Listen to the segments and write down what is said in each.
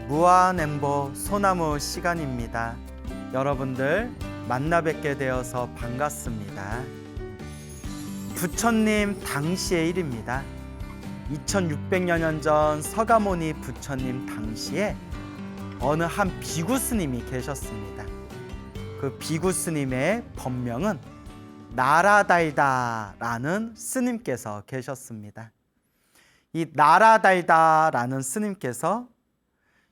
무아엠보 소나무 시간입니다. 여러분들 만나 뵙게 되어서 반갑습니다. 부처님 당시의 일입니다. 2600여 년 전 서가모니 부처님 당시에 어느 한 비구 스님이 계셨습니다. 그 비구 스님의 법명은 나라달다라는 스님께서 계셨습니다. 이 나라달다라는 스님께서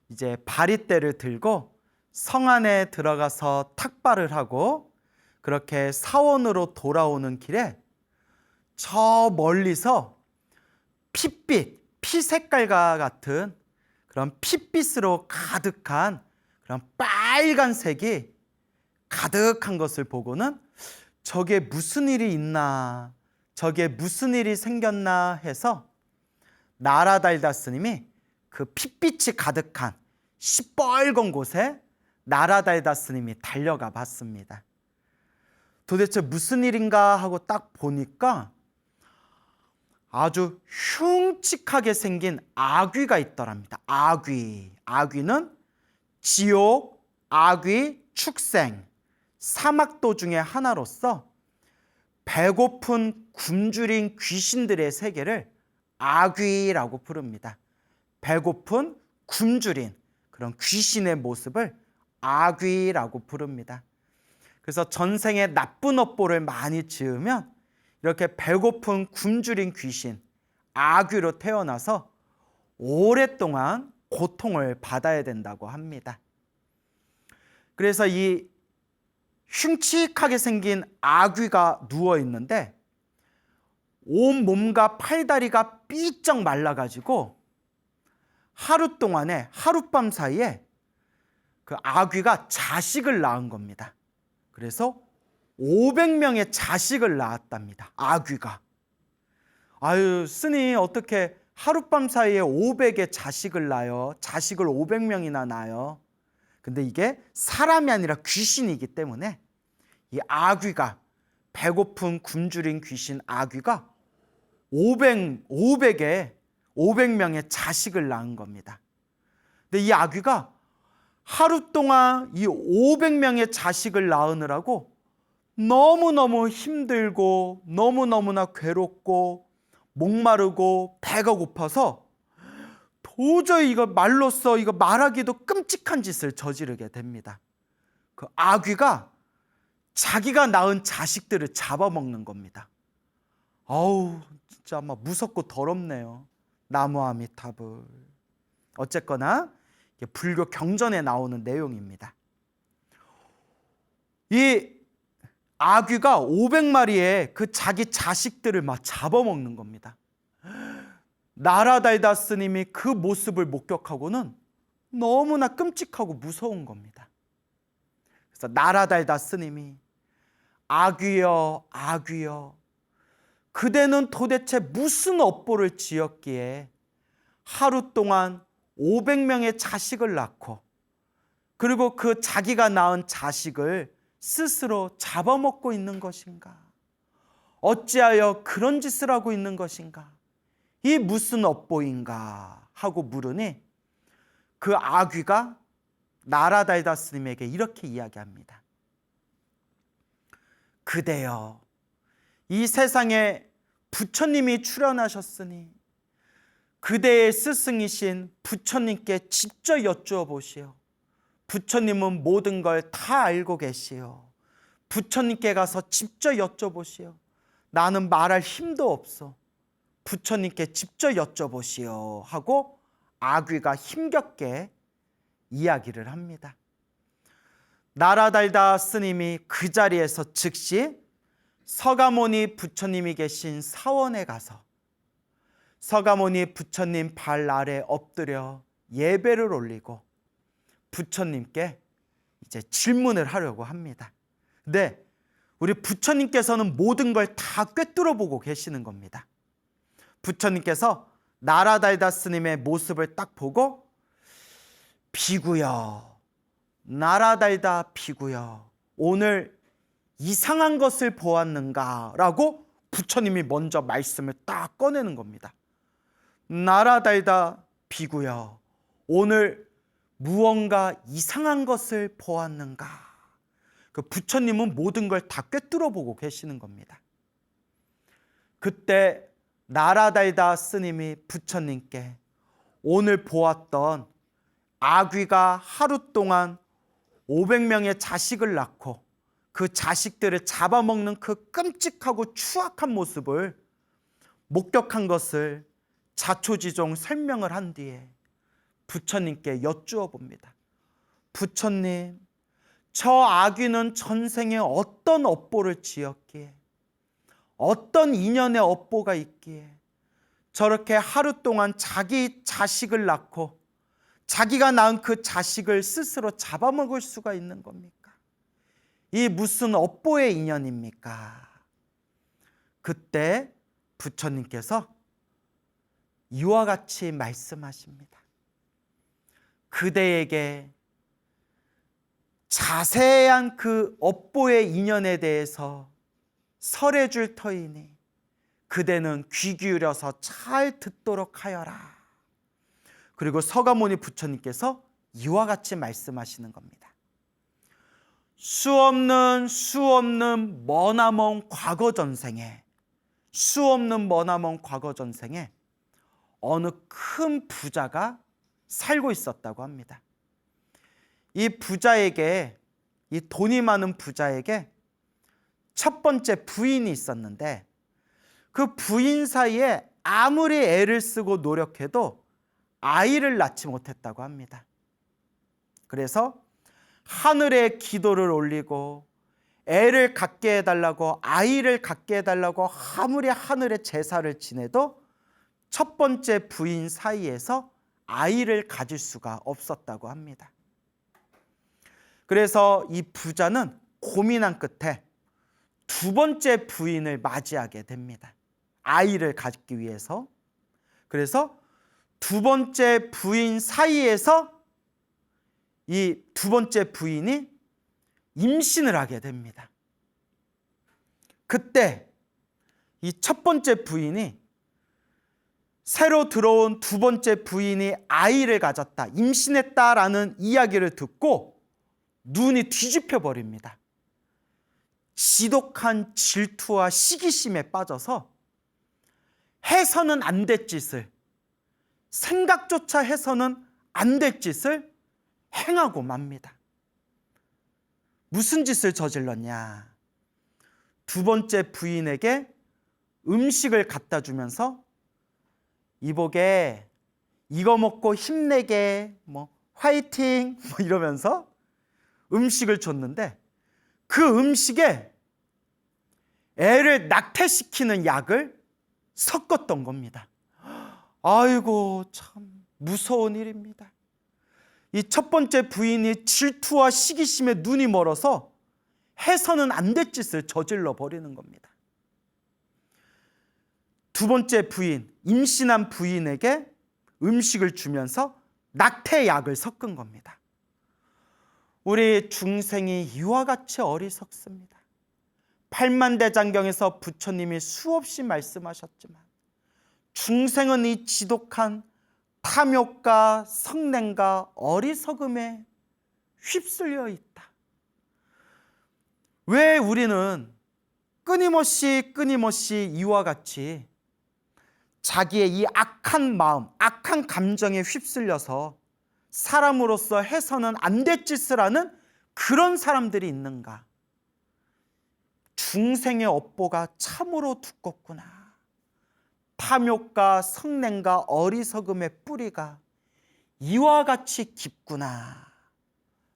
이제 바리떼를 들고 성 안에 들어가서 탁발을 하고 그렇게 사원으로 돌아오는 길에 저 멀리서 핏빛, 피 색깔과 같은 그런 핏빛으로 가득한 그런 빨간색이 가득한 것을 보고는 저게 무슨 일이 있나, 저게 무슨 일이 생겼나 해서 나라달다 스님이 그 핏빛이 가득한 시뻘건 곳에 나라달다 스님이 달려가 봤습니다. 도대체 무슨 일인가 하고 딱 보니까 아주 흉측하게 생긴 아귀가 있더랍니다. 아귀는 지옥, 아귀, 축생, 사막도 중에 하나로서 배고픈 굶주린 귀신들의 세계를 아귀라고 부릅니다. 배고픈 굶주린 그런 귀신의 모습을 아귀라고 부릅니다. 그래서 전생에 나쁜 업보를 많이 지으면 이렇게 배고픈 굶주린 귀신, 아귀로 태어나서 오랫동안 고통을 받아야 된다고 합니다. 그래서 이 흉측하게 생긴 아귀가 누워 있는데 온 몸과 팔다리가 삐쩍 말라가지고 하루 동안에 하룻밤 사이에 그 아귀가 자식을 낳은 겁니다. 그래서 500명의 자식을 낳았답니다. 아귀가. 아유, 스님 어떻게 하룻밤 사이에 500의 자식을 낳아요? 자식을 500명이나 낳아요. 근데 이게 사람이 아니라 귀신이기 때문에 이 아귀가, 배고픈 굶주린 귀신 아귀가 500명의 자식을 낳은 겁니다. 근데 이 아귀가 하루 동안 이 500명의 자식을 낳으느라고 너무너무 힘들고 너무너무나 괴롭고 목마르고 배가 고파서 도저히 이거 말로써 이거 말하기도 끔찍한 짓을 저지르게 됩니다. 그 아귀가 자기가 낳은 자식들을 잡아먹는 겁니다. 아우, 진짜 막 무섭고 더럽네요. 나무아미타불. 어쨌거나 불교 경전에 나오는 내용입니다. 이 아귀가 500마리의 그 자기 자식들을 막 잡아먹는 겁니다. 나라달다 스님이 그 모습을 목격하고는 너무나 끔찍하고 무서운 겁니다. 그래서 나라달다 스님이 아귀여, 아귀여, 그대는 도대체 무슨 업보를 지었기에 하루 동안 500명의 자식을 낳고 그리고 그 자기가 낳은 자식을 스스로 잡아먹고 있는 것인가? 어찌하여 그런 짓을 하고 있는 것인가? 이 무슨 업보인가? 하고 물으니 그 아귀가 나라달다 스님에게 이렇게 이야기합니다. 그대여, 이 세상에 부처님이 출현하셨으니 그대의 스승이신 부처님께 직접 여쭈어 보시오. 부처님은 모든 걸 다 알고 계시오. 부처님께 가서 직접 여쭤보시오. 나는 말할 힘도 없어. 부처님께 직접 여쭤보시오 하고 아귀가 힘겹게 이야기를 합니다. 나라달다 스님이 그 자리에서 즉시 서가모니 부처님이 계신 사원에 가서 서가모니 부처님 발 아래 엎드려 예배를 올리고 부처님께 이제 질문을 하려고 합니다. 근데 우리 부처님께서는 모든 걸 다 꿰뚫어 보고 계시는 겁니다. 부처님께서 나라달다 스님의 모습을 딱 보고 비구여, 나라달다 비구여, 오늘 이상한 것을 보았는가? 라고 부처님이 먼저 말씀을 딱 꺼내는 겁니다. 나라달다 비구여, 오늘 무언가 이상한 것을 보았는가? 그 부처님은 모든 걸 다 꿰뚫어 보고 계시는 겁니다. 그때 나라달다 스님이 부처님께 오늘 보았던 아귀가 하루 동안 500명의 자식을 낳고 그 자식들을 잡아먹는 그 끔찍하고 추악한 모습을 목격한 것을 자초지종 설명을 한 뒤에 부처님께 여쭈어 봅니다. 부처님, 저 아귀는 전생에 어떤 업보를 지었기에, 어떤 인연의 업보가 있기에 저렇게 하루 동안 자기 자식을 낳고 자기가 낳은 그 자식을 스스로 잡아먹을 수가 있는 겁니까? 이 무슨 업보의 인연입니까? 그때 부처님께서 이와 같이 말씀하십니다. 그대에게 자세한 그 업보의 인연에 대해서 설해줄 터이니 그대는 귀 기울여서 잘 듣도록 하여라. 그리고 서가모니 부처님께서 이와 같이 말씀하시는 겁니다. 수없는 머나먼 과거 전생에, 수없는 머나먼 과거 전생에 어느 큰 부자가 살고 있었다고 합니다. 이 부자에게, 이 돈이 많은 부자에게 첫 번째 부인이 있었는데 그 부인 사이에 아무리 애를 쓰고 노력해도 아이를 낳지 못했다고 합니다. 그래서 하늘에 기도를 올리고 애를 갖게 해달라고, 아이를 갖게 해달라고 아무리 하늘에 제사를 지내도 첫 번째 부인 사이에서 아이를 가질 수가 없었다고 합니다. 그래서 이 부자는 고민한 끝에 두 번째 부인을 맞이하게 됩니다. 아이를 갖기 위해서. 그래서 두 번째 부인 사이에서 이 두 번째 부인이 임신을 하게 됩니다. 그때 이 첫 번째 부인이 새로 들어온 두 번째 부인이 아이를 가졌다, 임신했다라는 이야기를 듣고 눈이 뒤집혀 버립니다. 지독한 질투와 시기심에 빠져서 해서는 안 될 짓을, 생각조차 해서는 안 될 짓을 행하고 맙니다. 무슨 짓을 저질렀냐? 두 번째 부인에게 음식을 갖다 주면서 이보게, 이거 먹고 힘내게, 화이팅 이러면서 음식을 줬는데 그 음식에 애를 낙태시키는 약을 섞었던 겁니다. 아이고, 참 무서운 일입니다. 이 첫 번째 부인이 질투와 시기심에 눈이 멀어서 해서는 안 될 짓을 저질러 버리는 겁니다. 두 번째 부인, 임신한 부인에게 음식을 주면서 낙태약을 섞은 겁니다. 우리 중생이 이와 같이 어리석습니다. 팔만대장경에서 부처님이 수없이 말씀하셨지만 중생은 이 지독한 탐욕과 성냄과 어리석음에 휩쓸려 있다. 왜 우리는 끊임없이 이와 같이 자기의 이 악한 마음, 악한 감정에 휩쓸려서 사람으로서 해서는 안 될 짓을 하는 그런 사람들이 있는가? 중생의 업보가 참으로 두껍구나. 탐욕과 성냄과 어리석음의 뿌리가 이와 같이 깊구나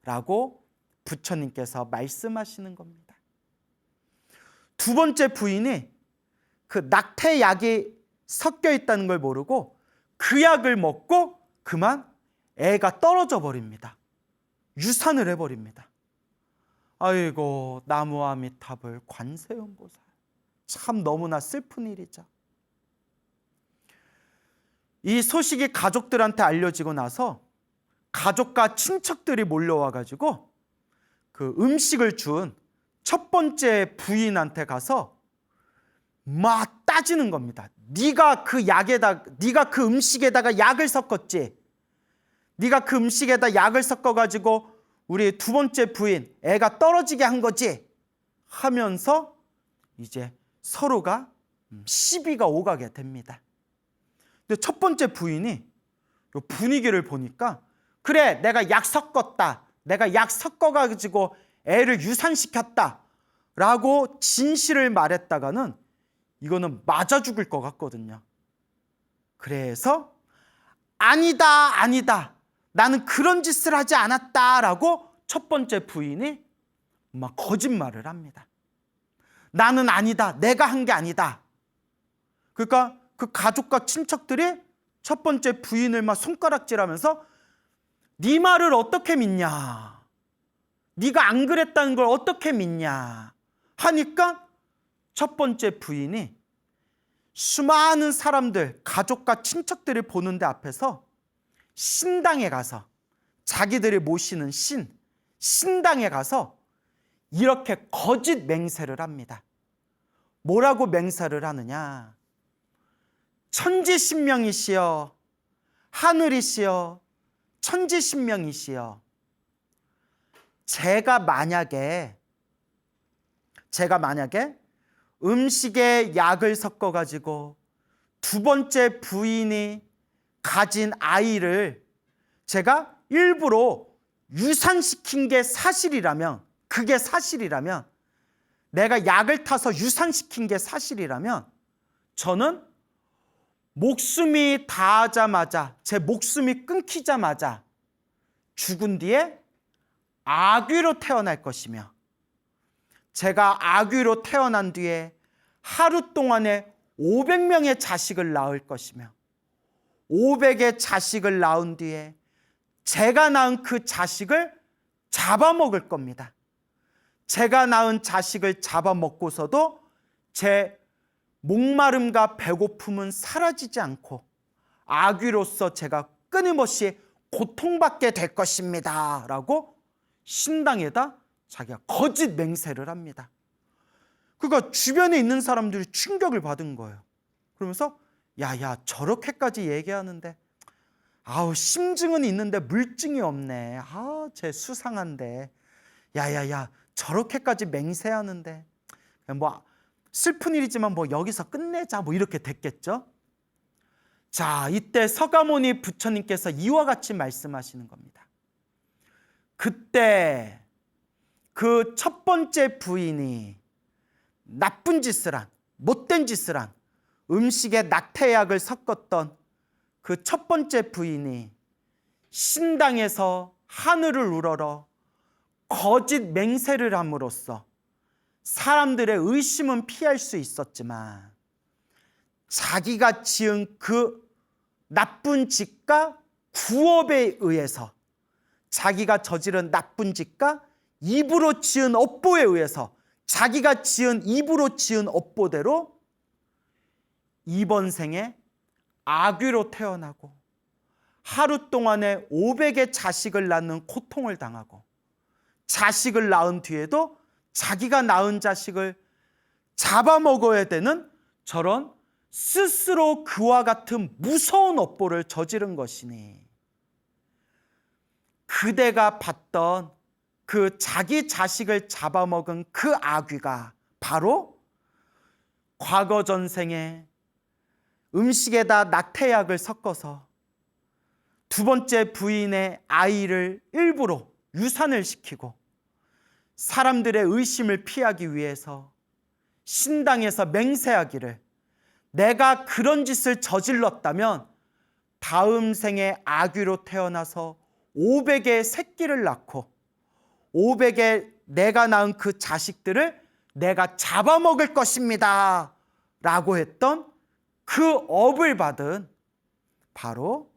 라고 부처님께서 말씀하시는 겁니다. 두 번째 부인이 그 낙태약이 섞여 있다는 걸 모르고 그 약을 먹고 그만 애가 떨어져 버립니다. 유산을 해버립니다. 아이고, 나무아미타불 관세음보살, 참 너무나 슬픈 일이죠. 이 소식이 가족들한테 알려지고 나서 가족과 친척들이 몰려와가지고 그 음식을 준 첫 번째 부인한테 가서 막 따지는 겁니다. 네가 그 음식에다가 약을 섞었지. 네가 그 음식에다 약을 섞어가지고 우리 두 번째 부인 애가 떨어지게 한 거지 하면서 이제 서로가 시비가 오가게 됩니다. 근데 첫 번째 부인이 분위기를 보니까 그래, 내가 약 섞었다, 내가 약 섞어가지고 애를 유산시켰다 라고 진실을 말했다가는 이거는 맞아 죽을 것 같거든요. 그래서 아니다, 아니다, 나는 그런 짓을 하지 않았다 라고 첫 번째 부인이 막 거짓말을 합니다. 나는 아니다, 내가 한 게 아니다. 그러니까 그 가족과 친척들이 첫 번째 부인을 막 손가락질하면서 네 말을 어떻게 믿냐, 네가 안 그랬다는 걸 어떻게 믿냐 하니까 첫 번째 부인이 수많은 사람들, 가족과 친척들을 보는데 앞에서 신당에 가서, 자기들이 모시는 신당에 가서 이렇게 거짓 맹세를 합니다. 뭐라고 맹세를 하느냐? 천지신명이시여, 하늘이시여, 천지신명이시여, 제가 만약에 음식에 약을 섞어가지고 두 번째 부인이 가진 아이를 제가 일부러 유산시킨 게 사실이라면, 그게 사실이라면, 내가 약을 타서 유산시킨 게 사실이라면 저는 목숨이 닿자마자, 제 목숨이 끊기자마자 죽은 뒤에 아귀로 태어날 것이며, 제가 아귀로 태어난 뒤에 하루 동안에 500명의 자식을 낳을 것이며, 500의 자식을 낳은 뒤에 제가 낳은 그 자식을 잡아먹을 겁니다. 제가 낳은 자식을 잡아먹고서도 제 목마름과 배고픔은 사라지지 않고 아귀로서 제가 끊임없이 고통받게 될 것입니다 라고 신당에다 자기가 거짓 맹세를 합니다. 그러니까 주변에 있는 사람들이 충격을 받은 거예요. 그러면서 야야, 저렇게까지 얘기하는데 아우, 심증은 있는데 물증이 없네, 아, 쟤 수상한데, 야야야, 저렇게까지 맹세하는데 뭐 슬픈 일이지만 뭐 여기서 끝내자, 뭐 이렇게 됐겠죠. 자, 이때 서가모니 부처님께서 이와 같이 말씀하시는 겁니다. 그때 그 첫 번째 부인이 나쁜 짓을 한, 못된 짓을 한, 음식에 낙태약을 섞었던 그 첫 번째 부인이 신당에서 하늘을 우러러 거짓 맹세를 함으로써 사람들의 의심은 피할 수 있었지만 자기가 지은 그 나쁜 짓과 구업에 의해서, 자기가 저지른 나쁜 짓과 입으로 지은 업보에 의해서, 자기가 지은 입으로 지은 업보대로 이번 생에 아귀로 태어나고 하루 동안에 500의 자식을 낳는 고통을 당하고, 자식을 낳은 뒤에도 자기가 낳은 자식을 잡아먹어야 되는 저런 스스로 그와 같은 무서운 업보를 저지른 것이니, 그대가 봤던 그 자기 자식을 잡아먹은 그 아귀가 바로 과거 전생에 음식에다 낙태약을 섞어서 두 번째 부인의 아이를 일부러 유산을 시키고 사람들의 의심을 피하기 위해서 신당에서 맹세하기를, 내가 그런 짓을 저질렀다면 다음 생에 아귀로 태어나서 500의 새끼를 낳고 500의 내가 낳은 그 자식들을 내가 잡아먹을 것입니다 라고 했던 그 업을 받은 바로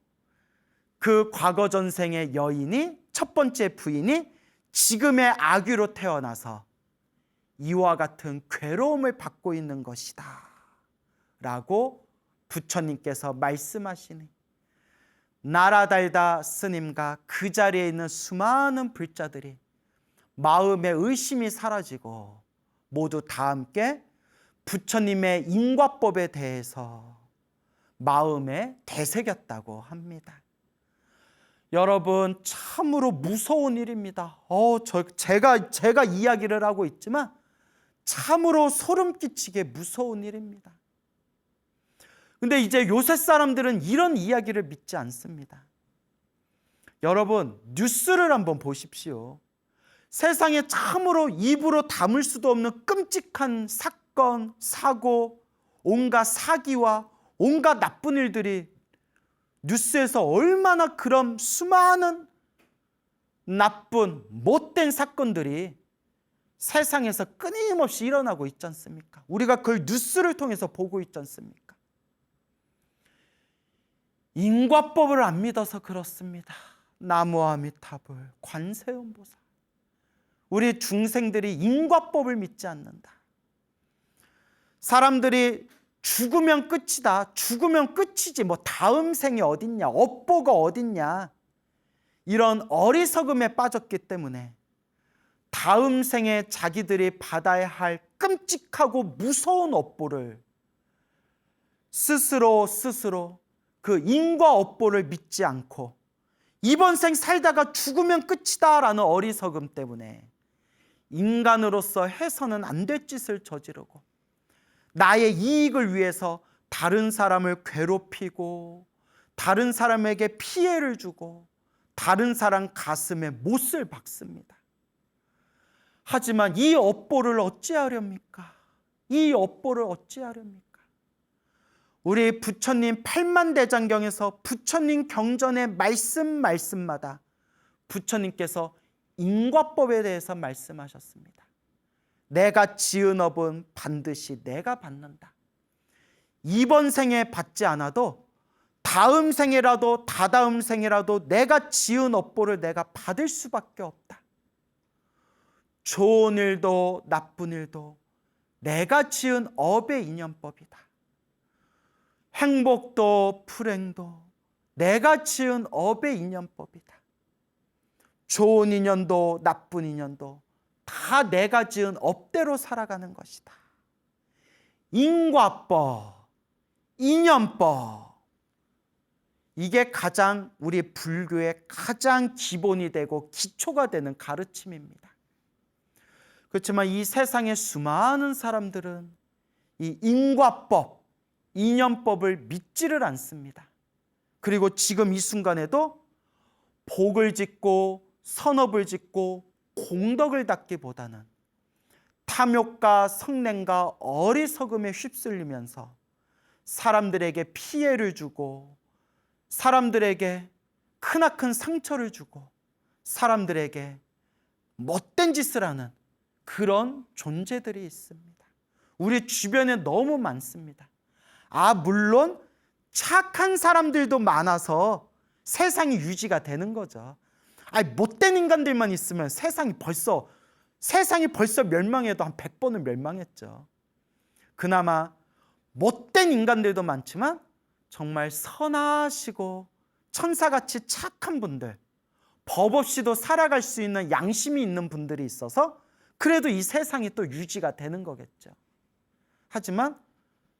그 과거 전생의 여인이, 첫 번째 부인이 지금의 아귀로 태어나서 이와 같은 괴로움을 받고 있는 것이다 라고 부처님께서 말씀하시니, 나라달다 스님과 그 자리에 있는 수많은 불자들이 마음의 의심이 사라지고 모두 다 함께 부처님의 인과법에 대해서 마음에 되새겼다고 합니다. 여러분, 참으로 무서운 일입니다. 제가 이야기를 하고 있지만 참으로 소름 끼치게 무서운 일입니다. 근데 이제 요새 사람들은 이런 이야기를 믿지 않습니다. 여러분, 뉴스를 한번 보십시오. 세상에 참으로 입으로 담을 수도 없는 끔찍한 사건, 사고, 온갖 사기와 온갖 나쁜 일들이 뉴스에서 얼마나 그런 수많은 나쁜 못된 사건들이 세상에서 끊임없이 일어나고 있지 않습니까? 우리가 그걸 뉴스를 통해서 보고 있지 않습니까? 인과법을 안 믿어서 그렇습니다. 나무아미타불, 관세음보살. 우리 중생들이 인과법을 믿지 않는다. 사람들이 죽으면 끝이다. 죽으면 끝이지. 뭐 다음 생이 어딨냐. 업보가 어딨냐. 이런 어리석음에 빠졌기 때문에 다음 생에 자기들이 받아야 할 끔찍하고 무서운 업보를 스스로 그 인과 업보를 믿지 않고 이번 생 살다가 죽으면 끝이다 라는 어리석음 때문에 인간으로서 해서는 안 될 짓을 저지르고 나의 이익을 위해서 다른 사람을 괴롭히고 다른 사람에게 피해를 주고 다른 사람 가슴에 못을 박습니다. 하지만 이 업보를 어찌하렵니까? 이 업보를 어찌하렵니까? 우리 부처님 팔만대장경에서 부처님 경전의 말씀마다 부처님께서 인과법에 대해서 말씀하셨습니다. 내가 지은 업은 반드시 내가 받는다. 이번 생에 받지 않아도 다음 생이라도 다다음 생이라도 내가 지은 업보를 내가 받을 수밖에 없다. 좋은 일도 나쁜 일도 내가 지은 업의 인연법이다. 행복도 불행도 내가 지은 업의 인연법이다. 좋은 인연도 나쁜 인연도 다 내가 지은 업대로 살아가는 것이다. 인과법, 인연법, 이게 가장 우리 불교의 가장 기본이 되고 기초가 되는 가르침입니다. 그렇지만 이 세상의 수많은 사람들은 이 인과법, 인연법을 믿지를 않습니다. 그리고 지금 이 순간에도 복을 짓고 선업을 짓고 공덕을 닦기보다는 탐욕과 성냄과 어리석음에 휩쓸리면서 사람들에게 피해를 주고 사람들에게 크나큰 상처를 주고 사람들에게 못된 짓을 하는 그런 존재들이 있습니다. 우리 주변에 너무 많습니다. 물론 착한 사람들도 많아서 세상이 유지가 되는 거죠. 못된 인간들만 있으면 세상이 벌써 멸망해도 한 100번은 멸망했죠. 그나마 못된 인간들도 많지만 정말 선하시고 천사같이 착한 분들, 법 없이도 살아갈 수 있는 양심이 있는 분들이 있어서 그래도 이 세상이 또 유지가 되는 거겠죠. 하지만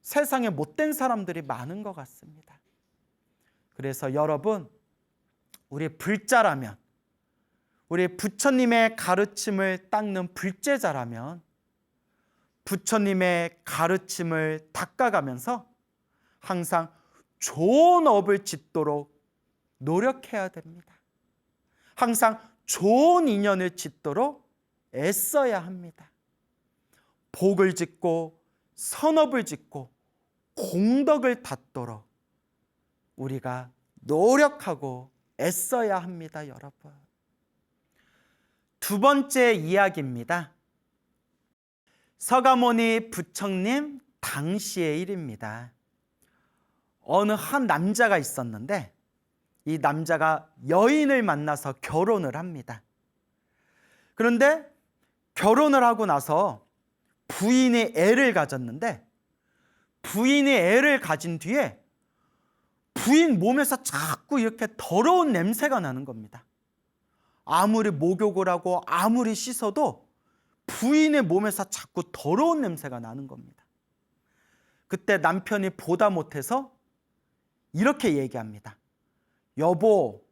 세상에 못된 사람들이 많은 것 같습니다. 그래서 여러분, 우리 불자라면, 우리 부처님의 가르침을 닦는 불제자라면 부처님의 가르침을 닦아가면서 항상 좋은 업을 짓도록 노력해야 됩니다. 항상 좋은 인연을 짓도록 애써야 합니다. 복을 짓고 선업을 짓고 공덕을 닦도록 우리가 노력하고 애써야 합니다, 여러분. 두 번째 이야기입니다. 서가모니 부처님 당시의 일입니다. 어느 한 남자가 있었는데 이 남자가 여인을 만나서 결혼을 합니다. 그런데 결혼을 하고 나서 부인이 애를 가졌는데 부인이 애를 가진 뒤에 부인 몸에서 자꾸 이렇게 더러운 냄새가 나는 겁니다. 아무리 목욕을 하고 아무리 씻어도 부인의 몸에서 자꾸 더러운 냄새가 나는 겁니다. 그때 남편이 보다 못해서 이렇게 얘기합니다. 여보,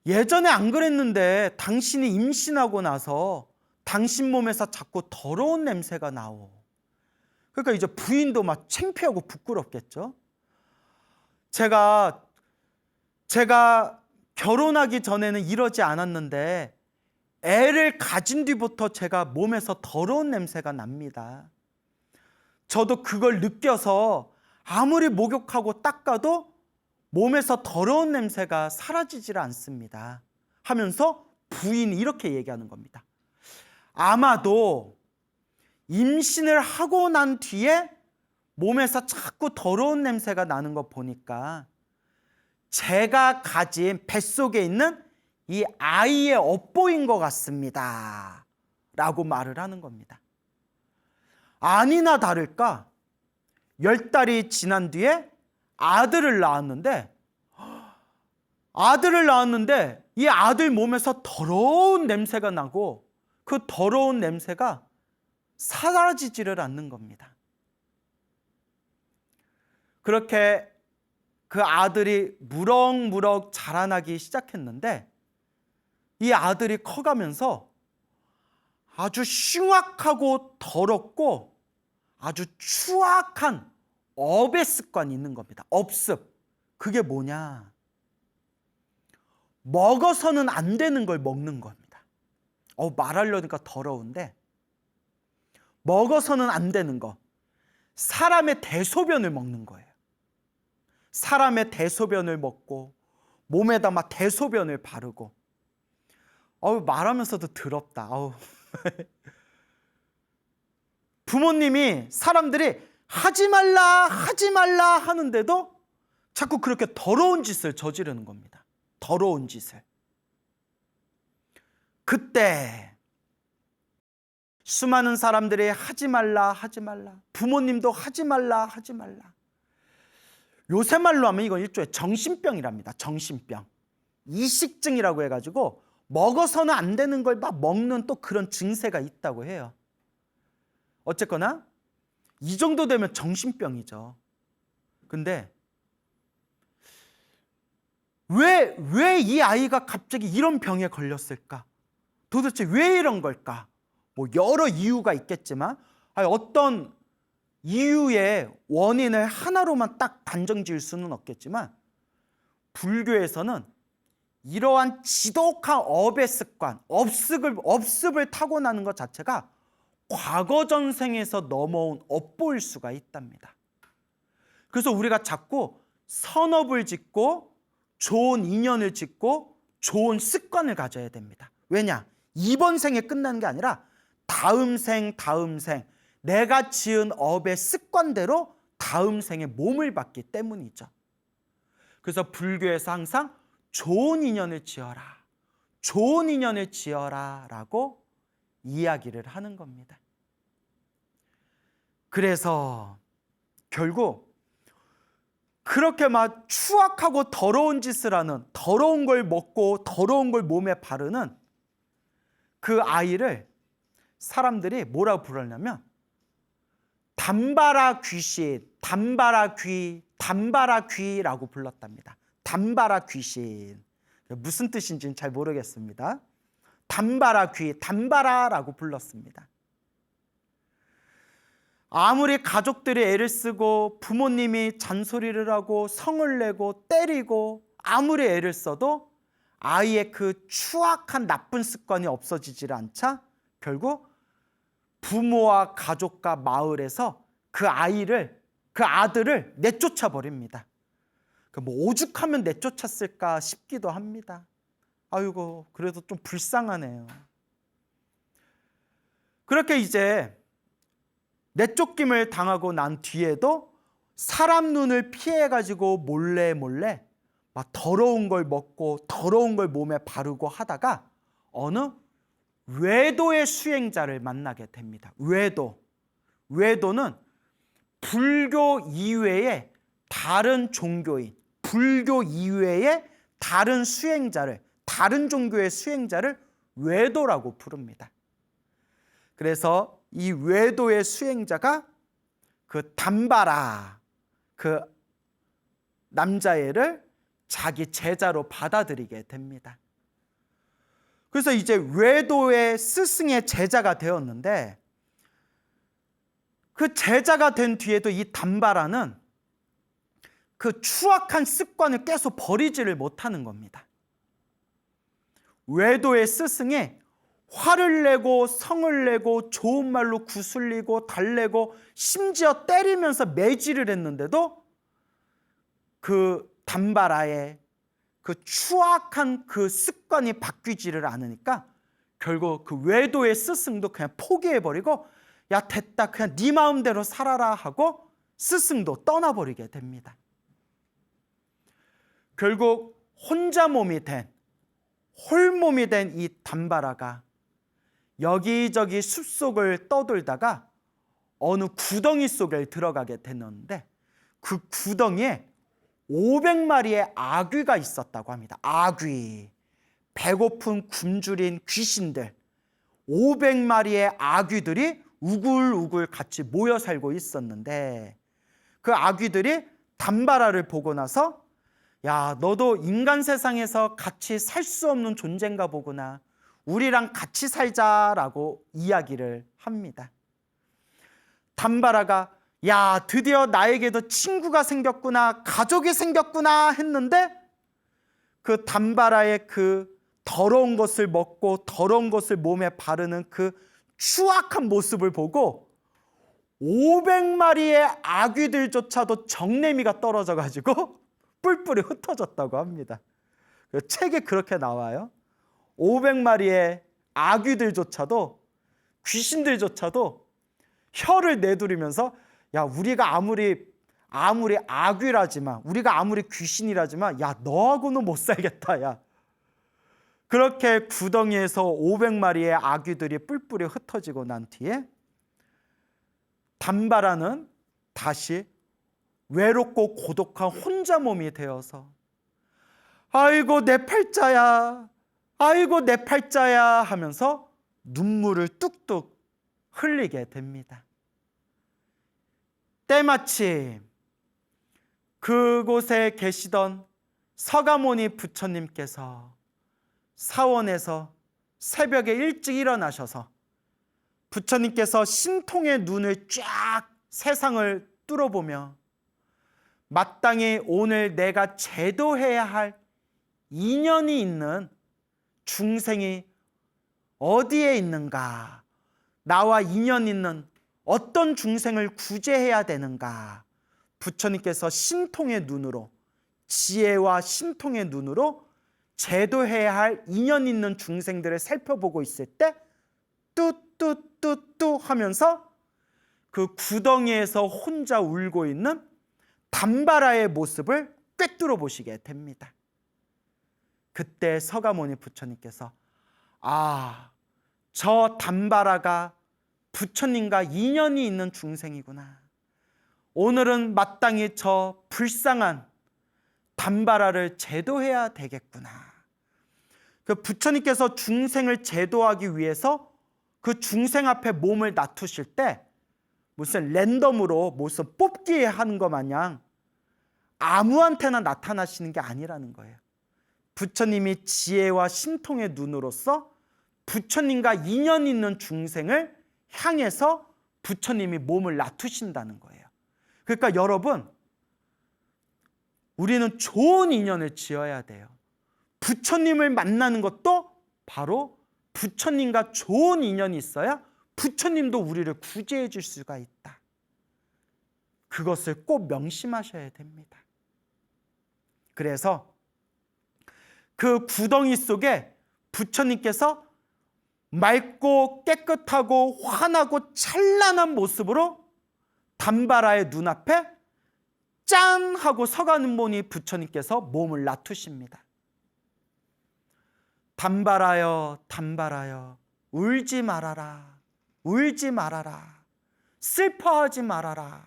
예전에 안 그랬는데 당신이 임신하고 나서 당신 몸에서 자꾸 더러운 냄새가 나오. 그러니까 이제 부인도 막 창피하고 부끄럽겠죠. 제가 결혼하기 전에는 이러지 않았는데 애를 가진 뒤부터 제가 몸에서 더러운 냄새가 납니다. 저도 그걸 느껴서 아무리 목욕하고 닦아도 몸에서 더러운 냄새가 사라지질 않습니다. 하면서 부인이 이렇게 얘기하는 겁니다. 아마도 임신을 하고 난 뒤에 몸에서 자꾸 더러운 냄새가 나는 거 보니까 제가 가진 뱃속에 있는 이 아이의 업보인 것 같습니다. 라고 말을 하는 겁니다. 아니나 다를까 10달이 지난 뒤에 아들을 낳았는데 이 아들 몸에서 더러운 냄새가 나고 그 더러운 냄새가 사라지지를 않는 겁니다. 그렇게 그 아들이 무럭무럭 자라나기 시작했는데 이 아들이 커가면서 아주 흉악하고 더럽고 아주 추악한 업의 습관이 있는 겁니다. 업습. 그게 뭐냐? 먹어서는 안 되는 걸 먹는 겁니다. 말하려니까 더러운데 먹어서는 안 되는 거. 사람의 대소변을 먹는 거예요. 사람의 대소변을 먹고 몸에다 막 대소변을 바르고. 말하면서도 더럽다. 부모님이 사람들이 하지 말라 하는데도 자꾸 그렇게 더러운 짓을 저지르는 겁니다. 더러운 짓을. 그때 수많은 사람들이 하지 말라 부모님도 하지 말라 요새 말로 하면 이건 일종의 정신병이랍니다. 정신병. 이식증이라고 해가지고 먹어서는 안 되는 걸 막 먹는 또 그런 증세가 있다고 해요. 어쨌거나 이 정도 되면 정신병이죠. 근데 왜 이 아이가 갑자기 이런 병에 걸렸을까? 도대체 왜 이런 걸까? 여러 이유가 있겠지만 어떤 이유의 원인을 하나로만 딱 단정 지을 수는 없겠지만 불교에서는 이러한 지독한 업의 습관, 업습을 타고나는 것 자체가 과거 전생에서 넘어온 업보일 수가 있답니다. 그래서 우리가 자꾸 선업을 짓고 좋은 인연을 짓고 좋은 습관을 가져야 됩니다. 왜냐? 이번 생에 끝나는 게 아니라 다음 생 내가 지은 업의 습관대로 다음 생에 몸을 받기 때문이죠. 그래서 불교에서 항상 좋은 인연을 지어라 라고 이야기를 하는 겁니다. 그래서 결국 그렇게 막 추악하고 더러운 짓을 하는, 더러운 걸 먹고 더러운 걸 몸에 바르는 그 아이를 사람들이 뭐라고 부르냐면 담바라 귀신, 담바라 귀라고 불렀답니다. 담바라 귀신. 무슨 뜻인지는 잘 모르겠습니다. 담바라 귀, 담바라라고 불렀습니다. 아무리 가족들이 애를 쓰고 부모님이 잔소리를 하고 성을 내고 때리고 아무리 애를 써도 아이의 그 추악한 나쁜 습관이 없어지질 않자 결국 부모와 가족과 마을에서 그 아들을 내쫓아 버립니다. 오죽하면 내쫓았을까 싶기도 합니다. 아이고, 그래도 좀 불쌍하네요. 그렇게 이제 내쫓김을 당하고 난 뒤에도 사람 눈을 피해가지고 몰래 막 더러운 걸 먹고 더러운 걸 몸에 바르고 하다가 어느 외도의 수행자를 만나게 됩니다. 외도는 불교 이외의 다른 종교인, 불교 이외의 다른 수행자를, 다른 종교의 수행자를 외도라고 부릅니다. 그래서 이 외도의 수행자가 그 담바라, 그 남자애를 자기 제자로 받아들이게 됩니다. 그래서 이제 외도의 스승의 제자가 되었는데, 그 제자가 된 뒤에도 이 담바라는 그 추악한 습관을 계속 버리지를 못하는 겁니다. 외도의 스승이 화를 내고 성을 내고 좋은 말로 구슬리고 달래고 심지어 때리면서 매질을 했는데도 그 담바라의 그 추악한 그 습관이 바뀌지를 않으니까 결국 그 외도의 스승도 그냥 포기해버리고, 야 됐다, 그냥 네 마음대로 살아라 하고 스승도 떠나버리게 됩니다. 결국 혼자 몸이 된, 홀몸이 된 이 담바라가 여기저기 숲속을 떠돌다가 어느 구덩이 속에 들어가게 됐는데, 그 구덩이에 500마리의 아귀가 있었다고 합니다. 아귀, 배고픈 굶주린 귀신들, 500마리의 아귀들이 우글우글 같이 모여 살고 있었는데, 그 아귀들이 담바라를 보고 나서 야, 너도 인간 세상에서 같이 살 수 없는 존재인가 보구나, 우리랑 같이 살자라고 이야기를 합니다. 담바라가 야, 드디어 나에게도 친구가 생겼구나, 가족이 생겼구나 했는데, 그 담바라의 그 더러운 것을 먹고 더러운 것을 몸에 바르는 그 추악한 모습을 보고 500마리의 아귀들조차도 정내미가 떨어져 가지고 뿔뿔이 흩어졌다고 합니다. 그 책에 그렇게 나와요. 500마리의 아귀들조차도, 귀신들조차도 혀를 내두르면서 야, 우리가 아무리 아귀라지만, 우리가 아무리 귀신이라지만, 야, 너하고는 못 살겠다, 야. 그렇게 구덩이에서 500마리의 아귀들이 뿔뿔이 흩어지고 난 뒤에 담바라는 다시 외롭고 고독한 혼자 몸이 되어서 아이고 내 팔자야, 아이고 내 팔자야 하면서 눈물을 뚝뚝 흘리게 됩니다. 때마침 그곳에 계시던 서가모니 부처님께서 사원에서 새벽에 일찍 일어나셔서 부처님께서 신통의 눈을 쫙 세상을 뚫어보며 마땅히 오늘 내가 제도해야 할 인연이 있는 중생이 어디에 있는가, 나와 인연 있는 어떤 중생을 구제해야 되는가, 부처님께서 신통의 눈으로, 지혜와 신통의 눈으로 제도해야 할 인연 있는 중생들을 살펴보고 있을 때 뚜뚜뚜뚜 하면서 그 구덩이에서 혼자 울고 있는 담바라의 모습을 꿰뚫어 보시게 됩니다. 그때 서가모니 부처님께서 아, 저 담바라가 부처님과 인연이 있는 중생이구나, 오늘은 마땅히 저 불쌍한 담바라를 제도해야 되겠구나. 그 부처님께서 중생을 제도하기 위해서 그 중생 앞에 몸을 놔두실 때 무슨 랜덤으로 무슨 뽑기 하는 것 마냥 아무한테나 나타나시는 게 아니라는 거예요. 부처님이 지혜와 신통의 눈으로서 부처님과 인연 있는 중생을 향해서 부처님이 몸을 놔두신다는 거예요. 그러니까 여러분, 우리는 좋은 인연을 지어야 돼요. 부처님을 만나는 것도 바로 부처님과 좋은 인연이 있어야 부처님도 우리를 구제해 줄 수가 있다. 그것을 꼭 명심하셔야 됩니다. 그래서 그 구덩이 속에 부처님께서 맑고 깨끗하고 환하고 찬란한 모습으로 담바라의 눈앞에 짠 하고 서가모니 부처님께서 몸을 놔두십니다. 담바라여, 담바라여, 울지 말아라, 울지 말아라, 슬퍼하지 말아라.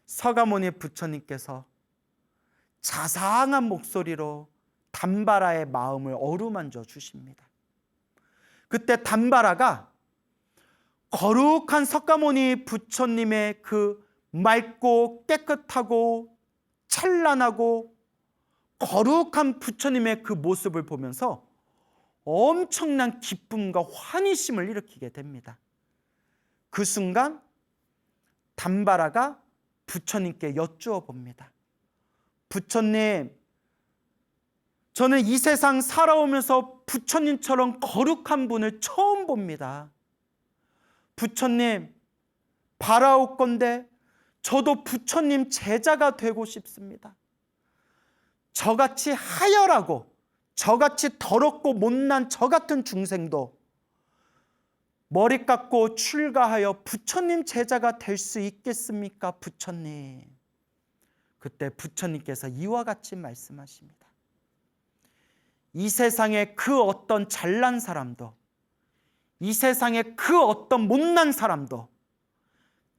서가모니 부처님께서 자상한 목소리로 담바라의 마음을 어루만져 주십니다. 그때 담바라가 거룩한 서가모니 부처님의 그 맑고 깨끗하고 찬란하고 거룩한 부처님의 그 모습을 보면서 엄청난 기쁨과 환희심을 일으키게 됩니다. 그 순간 담바라가 부처님께 여쭈어 봅니다. 부처님, 저는 이 세상 살아오면서 부처님처럼 거룩한 분을 처음 봅니다. 부처님, 바라옵건대 저도 부처님 제자가 되고 싶습니다. 저같이 하열하고 저같이 더럽고 못난 저 같은 중생도 머리 깎고 출가하여 부처님 제자가 될 수 있겠습니까? 부처님. 그때 부처님께서 이와 같이 말씀하십니다. 이 세상에 그 어떤 잘난 사람도, 이 세상에 그 어떤 못난 사람도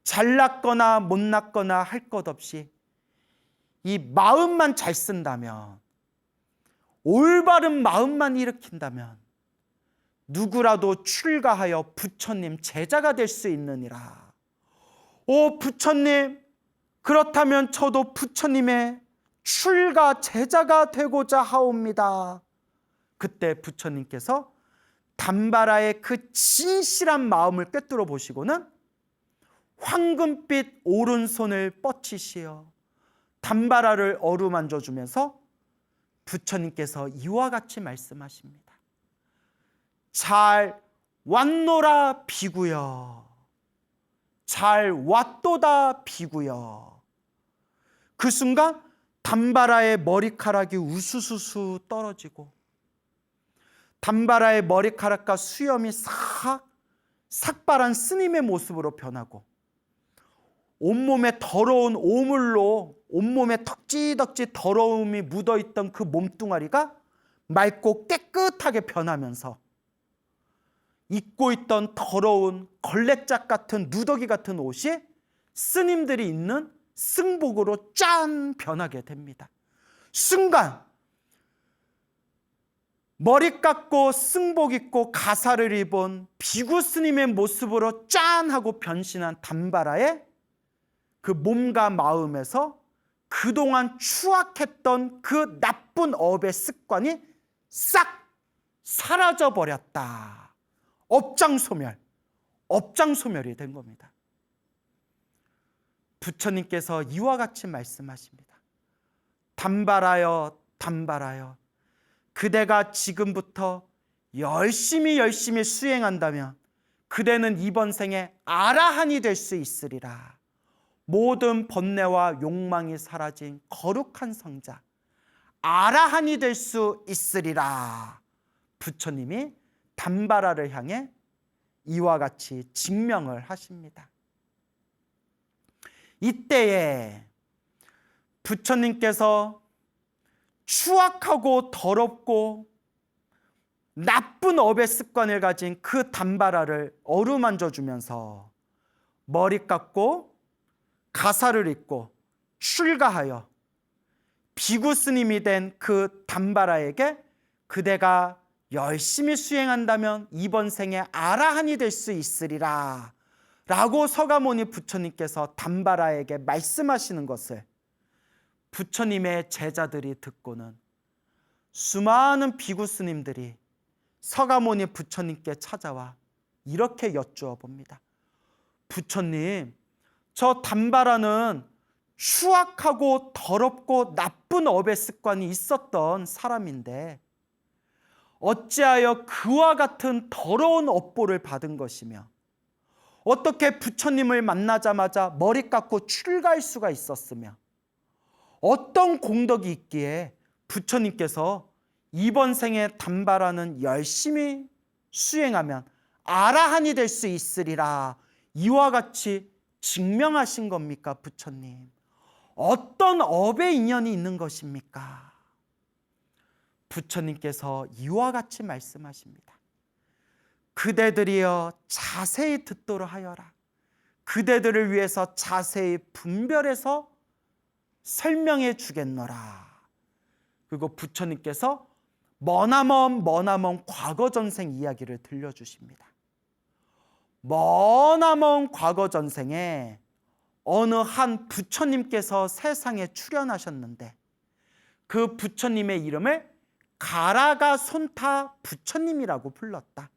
잘났거나 못났거나 할 것 없이 이 마음만 잘 쓴다면, 올바른 마음만 일으킨다면 누구라도 출가하여 부처님 제자가 될 수 있느니라. 오 부처님, 그렇다면 저도 부처님의 출가 제자가 되고자 하옵니다. 그때 부처님께서 담바라의 그 진실한 마음을 꿰뚫어 보시고는 황금빛 오른손을 뻗치시어 담바라를 어루만져 주면서 부처님께서 이와 같이 말씀하십니다. 잘 왔노라 비구여, 잘 왔도다 비구여. 그 순간 담바라의 머리카락이 우수수수 떨어지고 담바라의 머리카락과 수염이 삭발한 스님의 모습으로 변하고 온몸에 더러운 오물로 온몸에 덕지덕지 더러움이 묻어있던 그 몸뚱아리가 맑고 깨끗하게 변하면서 입고 있던 더러운 걸레짝 같은 누더기 같은 옷이 스님들이 입는 승복으로 짠 변하게 됩니다. 순간 머리 깎고 승복 입고 가사를 입은 비구 스님의 모습으로 짠 하고 변신한 담바라의 그 몸과 마음에서 그동안 추악했던 그 나쁜 업의 습관이 싹 사라져 버렸다. 업장소멸이 된 겁니다. 부처님께서 이와 같이 말씀하십니다. 담바라여, 담바라여, 그대가 지금부터 열심히 수행한다면 그대는 이번 생에 아라한이 될 수 있으리라. 모든 번뇌와 욕망이 사라진 거룩한 성자, 아라한이 될 수 있으리라. 부처님이 담바라를 향해 이와 같이 증명을 하십니다. 이때에 부처님께서 추악하고 더럽고 나쁜 업의 습관을 가진 그 담바라를 어루만져 주면서 머리 깎고 가사를 입고 출가하여 비구 스님이 된 그 담바라에게 그대가 열심히 수행한다면 이번 생에 아라한이 될 수 있으리라 라고 서가모니 부처님께서 담바라에게 말씀하시는 것을 부처님의 제자들이 듣고는 수많은 비구 스님들이 서가모니 부처님께 찾아와 이렇게 여쭈어 봅니다. 부처님, 저 담바라는 추악하고 더럽고 나쁜 업의 습관이 있었던 사람인데 어찌하여 그와 같은 더러운 업보를 받은 것이며 어떻게 부처님을 만나자마자 머리 깎고 출가할 수가 있었으며 어떤 공덕이 있기에 부처님께서 이번 생에 담바라는 열심히 수행하면 아라한이 될 수 있으리라 이와 같이 증명하신 겁니까? 부처님, 어떤 업의 인연이 있는 것입니까? 부처님께서 이와 같이 말씀하십니다. 그대들이여 자세히 듣도록 하여라. 그대들을 위해서 자세히 분별해서 설명해 주겠노라. 그리고 부처님께서 머나먼 과거 전생 이야기를 들려주십니다. 머나먼 과거 전생에 어느 한 부처님께서 세상에 출현하셨는데 그 부처님의 이름을 가라가 손타 부처님이라고 불렀다.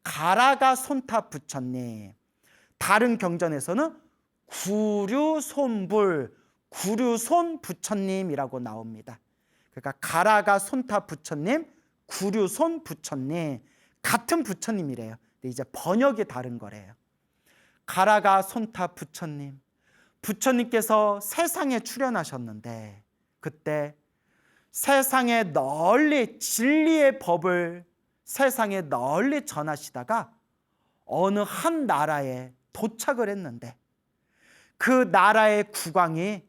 가라가 손타 부처님. 다른 경전에서는 구류손불, 구류손 부처님이라고 나옵니다. 그러니까 가라가 손타 부처님, 구류손 부처님, 같은 부처님이래요. 근데 이제 번역이 다른 거래요. 가라가 손타 부처님, 부처님께서 세상에 출현하셨는데 그때 세상에 널리 진리의 법을 세상에 널리 전하시다가 어느 한 나라에 도착을 했는데 그 나라의 국왕이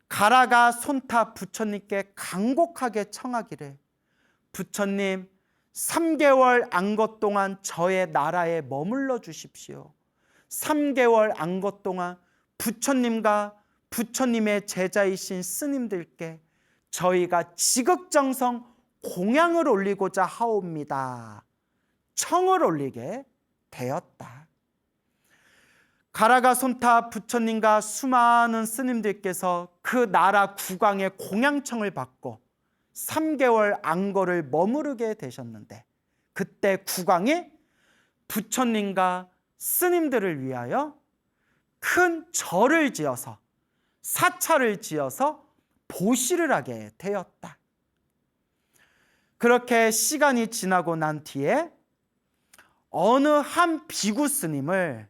가라가 손타 부처님께 간곡하게 청하기를, 부처님 3개월 안것 동안 저의 나라에 머물러 주십시오. 3개월 안것 동안 부처님과 부처님의 제자이신 스님들께 저희가 지극정성 공양을 올리고자 하옵니다. 청을 올리게 되었다. 가라가 손타 부처님과 수많은 스님들께서 그 나라 국왕의 공양청을 받고 3개월 안거를 머무르게 되셨는데 그때 국왕이 부처님과 스님들을 위하여 큰 절을 지어서 사찰을 지어서 보시를 하게 되었다. 그렇게 시간이 지나고 난 뒤에 어느 한 비구 스님을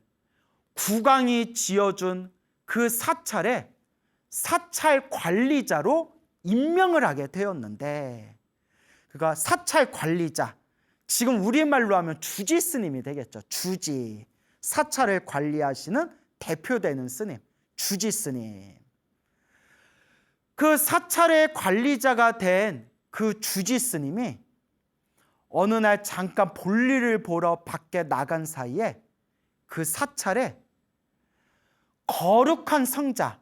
국왕이 지어준 그 사찰에 사찰 관리자로 임명을 하게 되었는데, 그가 사찰 관리자, 지금 우리말로 하면 주지 스님이 되겠죠. 주지, 사찰을 관리하시는 대표되는 스님, 주지 스님. 그 사찰의 관리자가 된 그 주지 스님이 어느 날 잠깐 볼일을 보러 밖에 나간 사이에 그 사찰에 거룩한 성자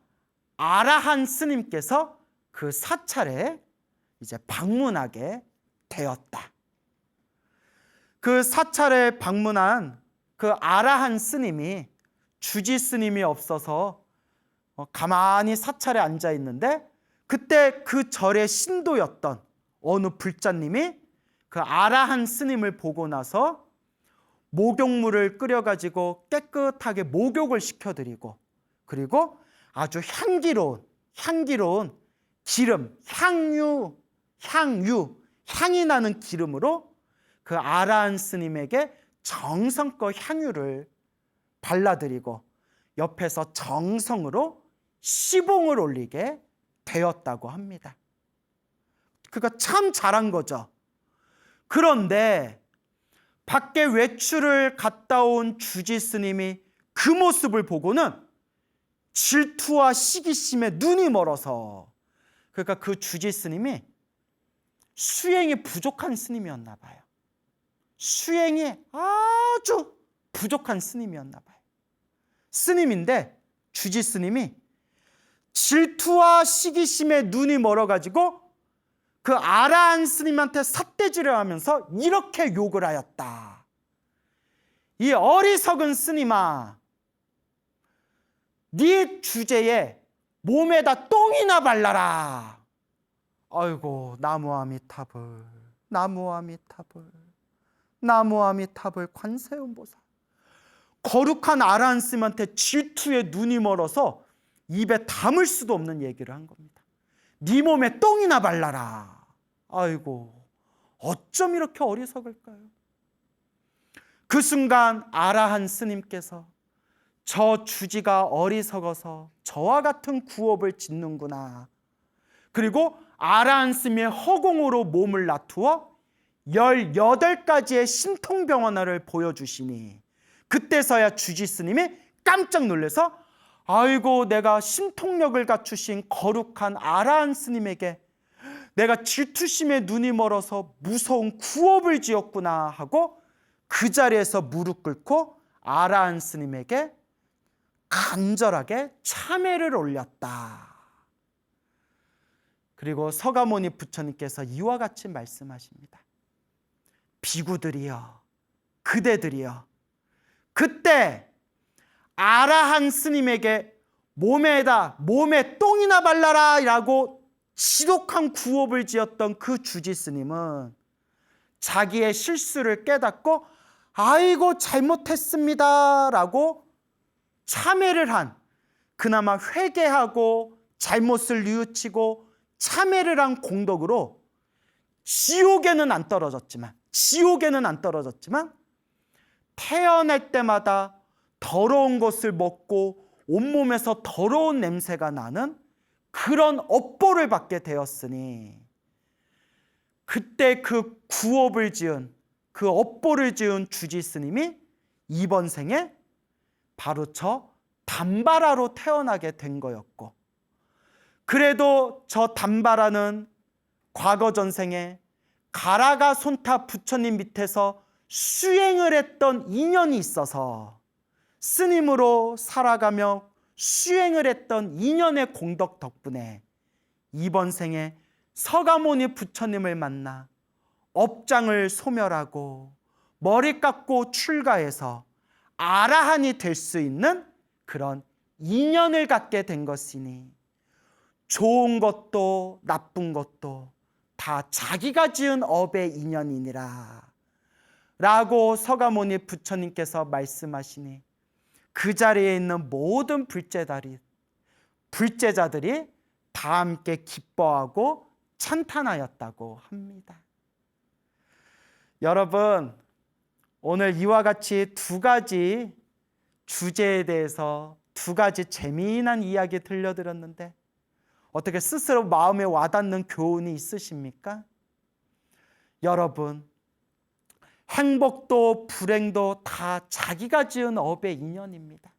아라한 스님께서 그 사찰에 이제 방문하게 되었다. 그 사찰에 방문한 그 아라한 스님이 주지 스님이 없어서 가만히 사찰에 앉아 있는데, 그때 그 절의 신도였던 어느 불자님이 그 아라한 스님을 보고 나서 목욕물을 끓여가지고 깨끗하게 목욕을 시켜드리고, 그리고 아주 향기로운 기름, 향이 나는 기름으로 그 아라한 스님에게 정성껏 향유를 발라드리고 옆에서 정성으로 시봉을 올리게 되었다고 합니다. 그러니까 참 잘한 거죠. 그런데 밖에 외출을 갔다 온 주지 스님이 그 모습을 보고는 질투와 시기심에 눈이 멀어서, 그러니까 그 주지 스님이 수행이 부족한 스님이었나 봐요. 수행이 아주 부족한 스님이었나 봐요. 스님인데 주지 스님이 질투와 시기심에 눈이 멀어가지고 그 아라한 스님한테 삿대질을 하면서 이렇게 욕을 하였다. 이 어리석은 스님아, 네 주제에 몸에다 똥이나 발라라. 아이고, 나무아미타불, 나무아미타불, 나무아미타불 관세음보살. 거룩한 아라한 스님한테 질투에 눈이 멀어서 입에 담을 수도 없는 얘기를 한 겁니다. 네 몸에 똥이나 발라라. 아이고, 어쩜 이렇게 어리석을까요? 그 순간 아라한 스님께서 저 주지가 어리석어서 저와 같은 구업을 짓는구나. 그리고 아라한 스님의 허공으로 몸을 놔두어 18가지의 신통병원화를 보여주시니, 그때서야 주지 스님이 깜짝 놀라서 아이고, 내가 신통력을 갖추신 거룩한 아라한 스님에게 내가 질투심에 눈이 멀어서 무서운 구업을 지었구나 하고 그 자리에서 무릎 꿇고 아라한 스님에게 간절하게 참회를 올렸다. 그리고 서가모니 부처님께서 이와 같이 말씀하십니다. 비구들이여, 그대들이여, 그때 아라한 스님에게 몸에 똥이나 발라라 라고 지독한 구업을 지었던 그 주지스님은 자기의 실수를 깨닫고 아이고 잘못했습니다 라고 참회를 한, 그나마 회개하고 잘못을 뉘우치고 참회를 한 공덕으로 지옥에는 안 떨어졌지만 태어날 때마다 더러운 것을 먹고 온몸에서 더러운 냄새가 나는 그런 업보를 받게 되었으니, 그때 그 구업을 지은, 그 업보를 지은 주지스님이 이번 생에 바로 저 담바라로 태어나게 된 거였고, 그래도 저 담바라는 과거 전생에 가라가 손타 부처님 밑에서 수행을 했던 인연이 있어서 스님으로 살아가며 수행을 했던 인연의 공덕 덕분에 이번 생에 서가모니 부처님을 만나 업장을 소멸하고 머리 깎고 출가해서 아라한이 될 수 있는 그런 인연을 갖게 된 것이니, 좋은 것도 나쁜 것도 다 자기가 지은 업의 인연이니라 라고 서가모니 부처님께서 말씀하시니, 그 자리에 있는 모든 불제자들이 다 함께 기뻐하고 찬탄하였다고 합니다. 여러분, 오늘 이와 같이 두 가지 주제에 대해서 두 가지 재미난 이야기 들려드렸는데 어떻게 스스로 마음에 와닿는 교훈이 있으십니까? 여러분, 행복도 불행도 다 자기가 지은 업의 인연입니다.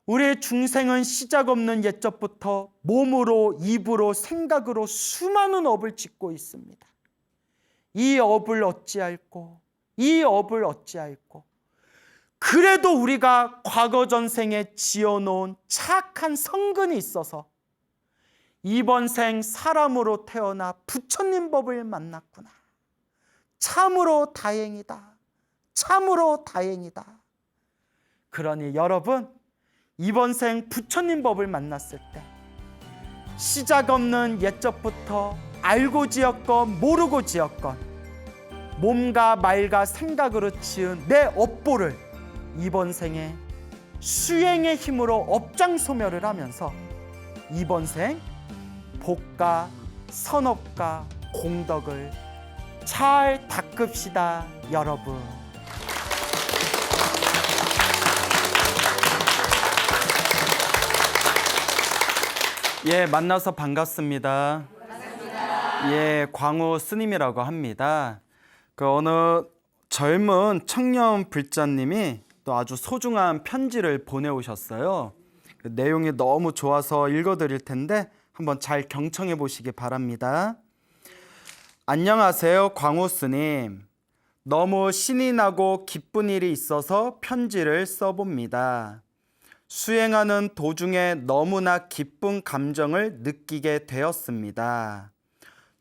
우리의 중생은 시작 없는 옛적부터 몸으로, 입으로, 생각으로 수많은 업을 짓고 있습니다. 이 업을 어찌할꼬, 이 업을 어찌할꼬. 그래도 우리가 과거 전생에 지어놓은 착한 성근이 있어서 이번 생 사람으로 태어나 부처님 법을 만났구나. 참으로 다행이다. 참으로 다행이다. 그러니 여러분, 이번 생 부처님 법을 만났을 때 시작 없는 옛적부터 알고 지었건 모르고 지었건 몸과 말과 생각으로 지은 내 업보를 이번 생에 수행의 힘으로 업장 소멸을 하면서 이번 생 복과 선업과 공덕을 잘 닦읍시다, 여러분. 예, 만나서 반갑습니다. 예, 광우 스님이라고 합니다. 그 어느 젊은 청년 불자님이 또 아주 소중한 편지를 보내오셨어요. 그 내용이 너무 좋아서 읽어드릴 텐데 한번 잘 경청해 보시기 바랍니다. 안녕하세요, 광우 스님. 너무 신이 나고 기쁜 일이 있어서 편지를 써봅니다. 수행하는 도중에 너무나 기쁜 감정을 느끼게 되었습니다.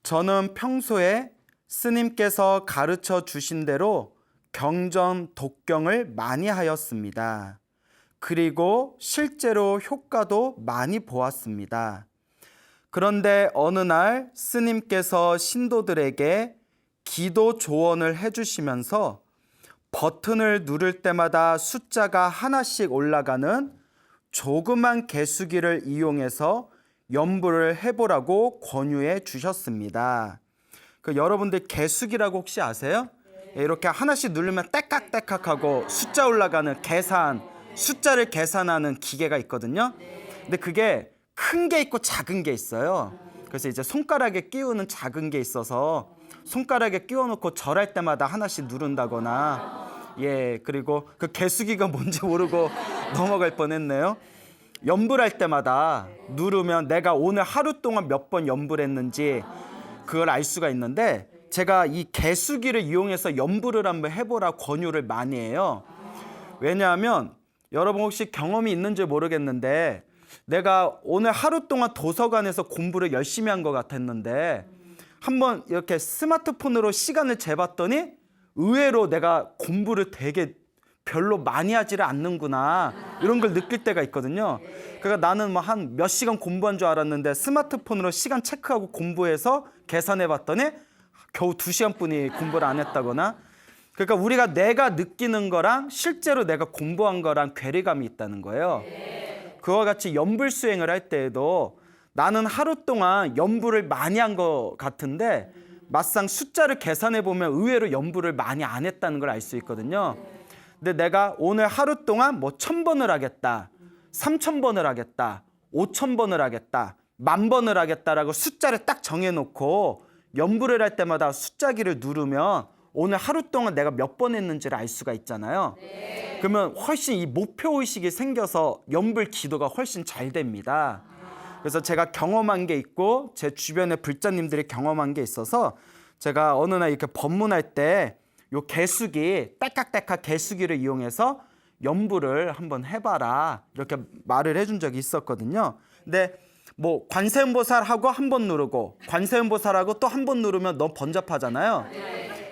저는 평소에 스님께서 가르쳐 주신 대로 경전, 독경을 많이 하였습니다. 그리고 실제로 효과도 많이 보았습니다. 그런데 어느 날 스님께서 신도들에게 기도 조언을 해주시면서 버튼을 누를 때마다 숫자가 하나씩 올라가는 조그만 개수기를 이용해서 연부를 해보라고 권유해 주셨습니다. 그 여러분들 개수기라고 혹시 아세요? 네. 이렇게 하나씩 누르면 떼깍떼깍하고 숫자 올라가는 숫자를 계산하는 기계가 있거든요. 근데 그게 큰 게 있고 작은 게 있어요. 그래서 이제 손가락에 끼우는 작은 게 있어서 손가락에 끼워놓고 절할 때마다 하나씩 누른다거나, 예, 그리고 그 개수기가 뭔지 모르고 넘어갈 뻔했네요. 연불할 때마다 누르면 내가 오늘 하루 동안 몇 번 연불했는지 그걸 알 수가 있는데, 제가 이 개수기를 이용해서 연불을 한번 해보라 권유를 많이 해요. 왜냐하면 여러분 혹시 경험이 있는지 모르겠는데, 내가 오늘 하루 동안 도서관에서 공부를 열심히 한 것 같았는데 한번 이렇게 스마트폰으로 시간을 재봤더니 의외로 내가 공부를 되게 별로 많이 하지를 않는구나 이런 걸 느낄 때가 있거든요. 그러니까 나는 뭐 한 몇 시간 공부한 줄 알았는데 스마트폰으로 시간 체크하고 공부해서 계산해 봤더니 겨우 2시간뿐이 공부를 안 했다거나. 그러니까 우리가 내가 느끼는 거랑 실제로 내가 공부한 거랑 괴리감이 있다는 거예요. 그와 같이 연불 수행을 할 때에도 나는 하루 동안 연불을 많이 한 것 같은데 막상 숫자를 계산해 보면 의외로 연불을 많이 안 했다는 걸 알 수 있거든요. 근데 내가 오늘 하루 동안 뭐 1000번을 하겠다, 3000번을 하겠다, 5000번을 하겠다, 10,000번을 하겠다라고 숫자를 딱 정해놓고 연불을 할 때마다 숫자기를 누르면 오늘 하루 동안 내가 몇 번 했는지를 알 수가 있잖아요. 그러면 훨씬 이 목표의식이 생겨서 연불 기도가 훨씬 잘 됩니다. 그래서 제가 경험한 게 있고 제 주변의 불자님들이 경험한 게 있어서 제가 어느 날 이렇게 법문할 때 요 개수기, 딸깍딸깍 개수기를 이용해서 연불을 한번 해봐라 이렇게 말을 해준 적이 있었거든요. 근데 뭐 관세음보살하고 한 번 누르고 관세음보살하고 또 한 번 누르면 너무 번잡하잖아요.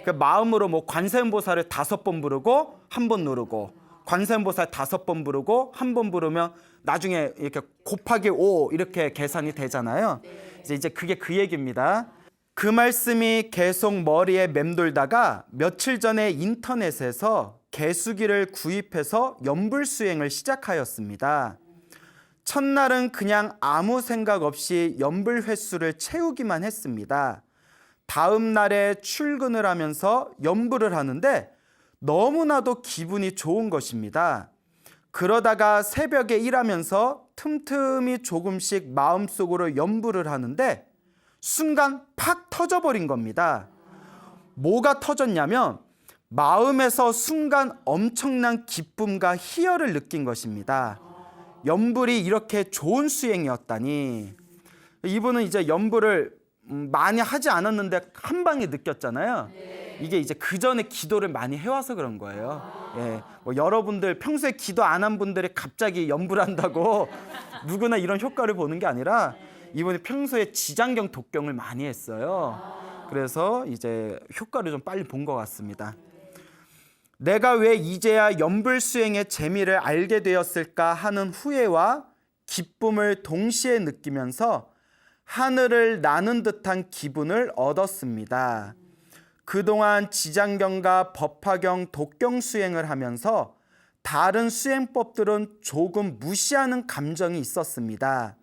그 마음으로 뭐 관세음보살을 5번 부르고 한 번 누르고 관세음보살 5번 부르고 한 번 부르면 나중에 이렇게 곱하기 5 이렇게 계산이 되잖아요. 이제 그게 그 얘기입니다. 그 말씀이 계속 머리에 맴돌다가 며칠 전에 인터넷에서 개수기를 구입해서 연불 수행을 시작하였습니다. 첫날은 그냥 아무 생각 없이 연불 횟수를 채우기만 했습니다. 다음 날에 출근을 하면서 연불을 하는데 너무나도 기분이 좋은 것입니다. 그러다가 새벽에 일하면서 틈틈이 조금씩 마음속으로 연불을 하는데 순간 팍 터져버린 겁니다. 뭐가 터졌냐면 마음에서 순간 엄청난 기쁨과 희열을 느낀 것입니다. 연불이 이렇게 좋은 수행이었다니. 이분은 이제 연불을 많이 하지 않았는데 한 방에 느꼈잖아요. 이게 이제 그 전에 기도를 많이 해와서 그런 거예요. 예, 뭐 여러분들 평소에 기도 안 한 분들이 갑자기 연불한다고 누구나 이런 효과를 보는 게 아니라 이분이 평소에 지장경 독경을 많이 했어요. 그래서 이제 효과를 좀 빨리 본 것 같습니다. 내가 왜 이제야 연불 수행의 재미를 알게 되었을까 하는 후회와 기쁨을 동시에 느끼면서 하늘을 나는 듯한 기분을 얻었습니다. 그동안 지장경과 법화경, 독경 수행을 하면서 다른 수행법들은 조금 무시하는 감정이 있었습니다.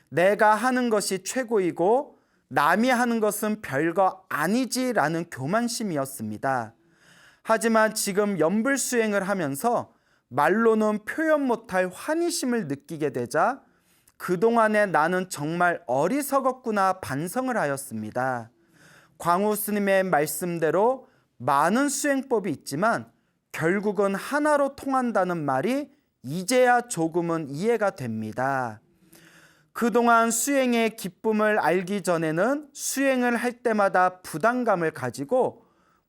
내가 하는 것이 최고이고 남이 하는 것은 별거 아니지라는 교만심이었습니다. 하지만 지금 연불 수행을 하면서 말로는 표현 못할 환희심을 느끼게 되자 그동안에 나는 정말 어리석었구나 반성을 하였습니다. 광우 스님의 말씀대로 많은 수행법이 있지만 결국은 하나로 통한다는 말이 이제야 조금은 이해가 됩니다. 그동안 수행의 기쁨을 알기 전에는 수행을 할 때마다 부담감을 가지고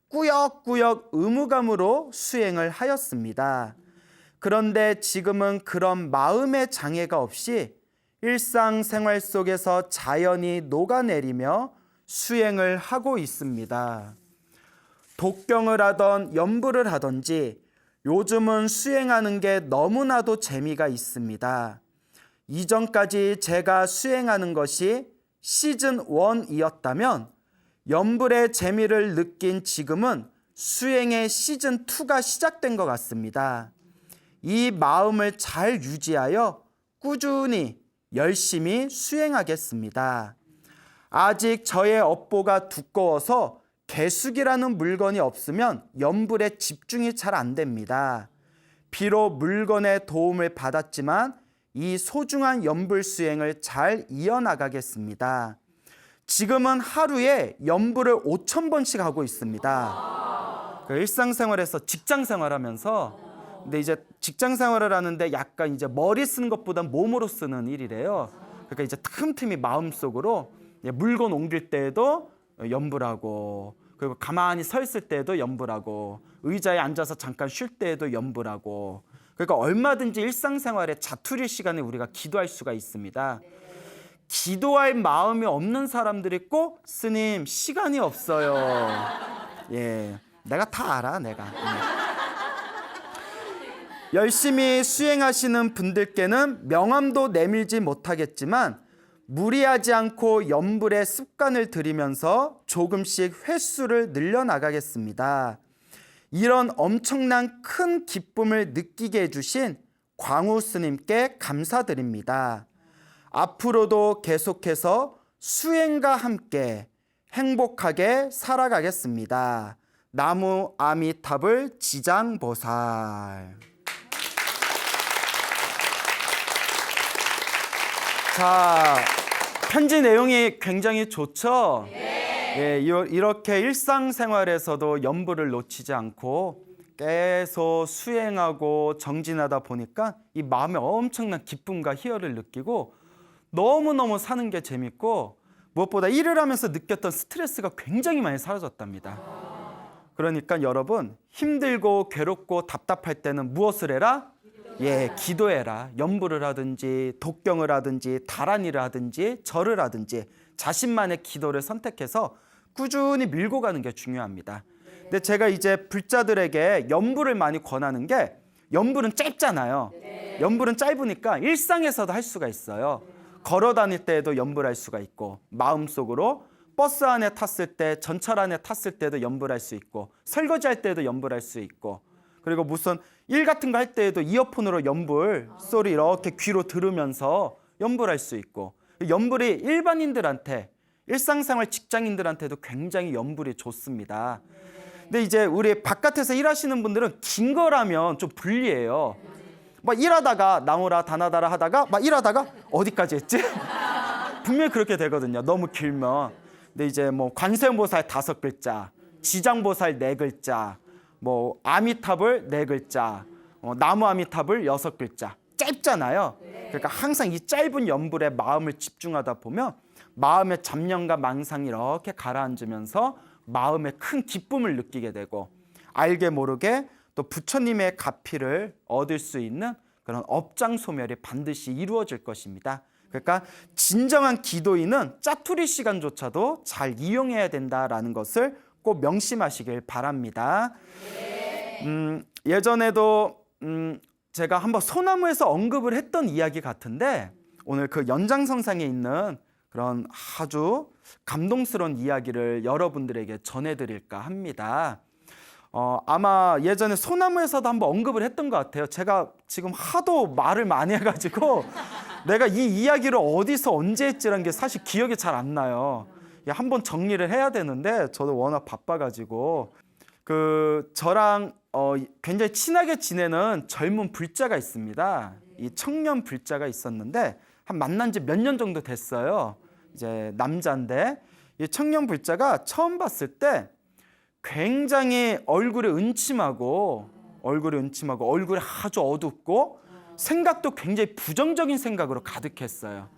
꾸역꾸역 의무감으로 수행을 하였습니다. 그런데 지금은 그런 마음의 장애가 없이 일상생활 속에서 자연히 녹아내리며 수행을 하고 있습니다. 독경을 하던 연불을 하던지 요즘은 수행하는 게 너무나도 재미가 있습니다. 이전까지 제가 수행하는 것이 시즌 1이었다면 연불의 재미를 느낀 지금은 수행의 시즌 2가 시작된 것 같습니다. 이 마음을 잘 유지하여 꾸준히 열심히 수행하겠습니다. 아직 저의 업보가 두꺼워서 개수기라는 물건이 없으면 연불에 집중이 잘 안 됩니다. 비록 물건의 도움을 받았지만 이 소중한 연불 수행을 잘 이어나가겠습니다. 지금은 하루에 연불을 5,000번씩 하고 있습니다. 일상생활에서 직장생활하면서 근데 이제 직장생활을 하는데 약간 이제 머리 쓰는 것보단 몸으로 쓰는 일이래요. 그러니까 이제 틈틈이 마음속으로 물건 옮길 때에도 연불하고 그리고 가만히 서 있을 때에도 연불하고 의자에 앉아서 잠깐 쉴 때에도 연불하고 그러니까 얼마든지 일상생활에 자투리 시간에 우리가 기도할 수가 있습니다. 기도할 마음이 없는 사람들이 꼭 스님 시간이 없어요. 예, 내가 다 알아 내가. 열심히 수행하시는 분들께는 명함도 내밀지 못하겠지만 무리하지 않고 염불의 습관을 들이면서 조금씩 횟수를 늘려나가겠습니다. 이런 엄청난 큰 기쁨을 느끼게 해주신 광우 스님께 감사드립니다. 앞으로도 계속해서 수행과 함께 행복하게 살아가겠습니다. 나무 아미타불 지장보살. 자, 편지 내용이 굉장히 좋죠? 예, 이렇게 일상생활에서도 염불을 놓치지 않고 계속 수행하고 정진하다 보니까 이 마음에 엄청난 기쁨과 희열을 느끼고 너무너무 사는 게 재밌고 무엇보다 일을 하면서 느꼈던 스트레스가 굉장히 많이 사라졌답니다. 그러니까 여러분, 힘들고 괴롭고 답답할 때는 무엇을 해라? 예, 기도해라. 염불을 하든지 독경을 하든지 다란이를 하든지 절을 하든지 자신만의 기도를 선택해서 꾸준히 밀고 가는 게 중요합니다. 근데 제가 이제 불자들에게 염불을 많이 권하는 게, 염불은 짧잖아요. 염불은 짧으니까 일상에서도 할 수가 있어요. 걸어 다닐 때에도 염불할 수가 있고, 마음속으로 버스 안에 탔을 때, 전철 안에 탔을 때도 염불할 수 있고, 설거지할 때도 염불할 수 있고, 그리고 무슨 일 같은 거 할 때에도 이어폰으로 염불 소리 이렇게 귀로 들으면서 염불할 수 있고, 염불이 일반인들한테, 일상생활 직장인들한테도 굉장히 염불이 좋습니다. 근데 이제 우리 바깥에서 일하시는 분들은 긴 거라면 좀 불리해요. 막 일하다가 나오라 다나다라 하다가 막 일하다가 어디까지 했지? 분명히 그렇게 되거든요. 너무 길면. 근데 이제 뭐 관세음보살 5글자, 지장보살 4글자, 뭐 아미타불 4글자, 나무 아미타불 6글자. 짧잖아요. 그러니까 항상 이 짧은 염불에 마음을 집중하다 보면 마음의 잡념과 망상이 이렇게 가라앉으면서 마음에 큰 기쁨을 느끼게 되고, 알게 모르게 또 부처님의 가피를 얻을 수 있는 그런 업장 소멸이 반드시 이루어질 것입니다. 그러니까 진정한 기도인은 짜투리 시간조차도 잘 이용해야 된다라는 것을 꼭 명심하시길 바랍니다. 예전에도 제가 한번 소나무에서 언급을 했던 이야기 같은데, 오늘 그 연장선상에 있는 그런 아주 감동스러운 이야기를 여러분들에게 전해드릴까 합니다. 아마 예전에 소나무에서도 한번 언급을 했던 것 같아요. 제가 지금 하도 말을 많이 해가지고 내가 이 이야기를 어디서 언제 했지라는 게 사실 기억이 잘 안 나요. 한번 정리를 해야 되는데 저도 워낙 바빠가지고, 저랑 굉장히 친하게 지내는 젊은 불자가 있습니다. 이 청년 불자가 있었는데 한 만난 지 몇 년 정도 됐어요. 이제 남자인데, 이 청년 불자가 처음 봤을 때 굉장히 얼굴이 은침하고 얼굴이 아주 어둡고 생각도 굉장히 부정적인 생각으로 가득했어요.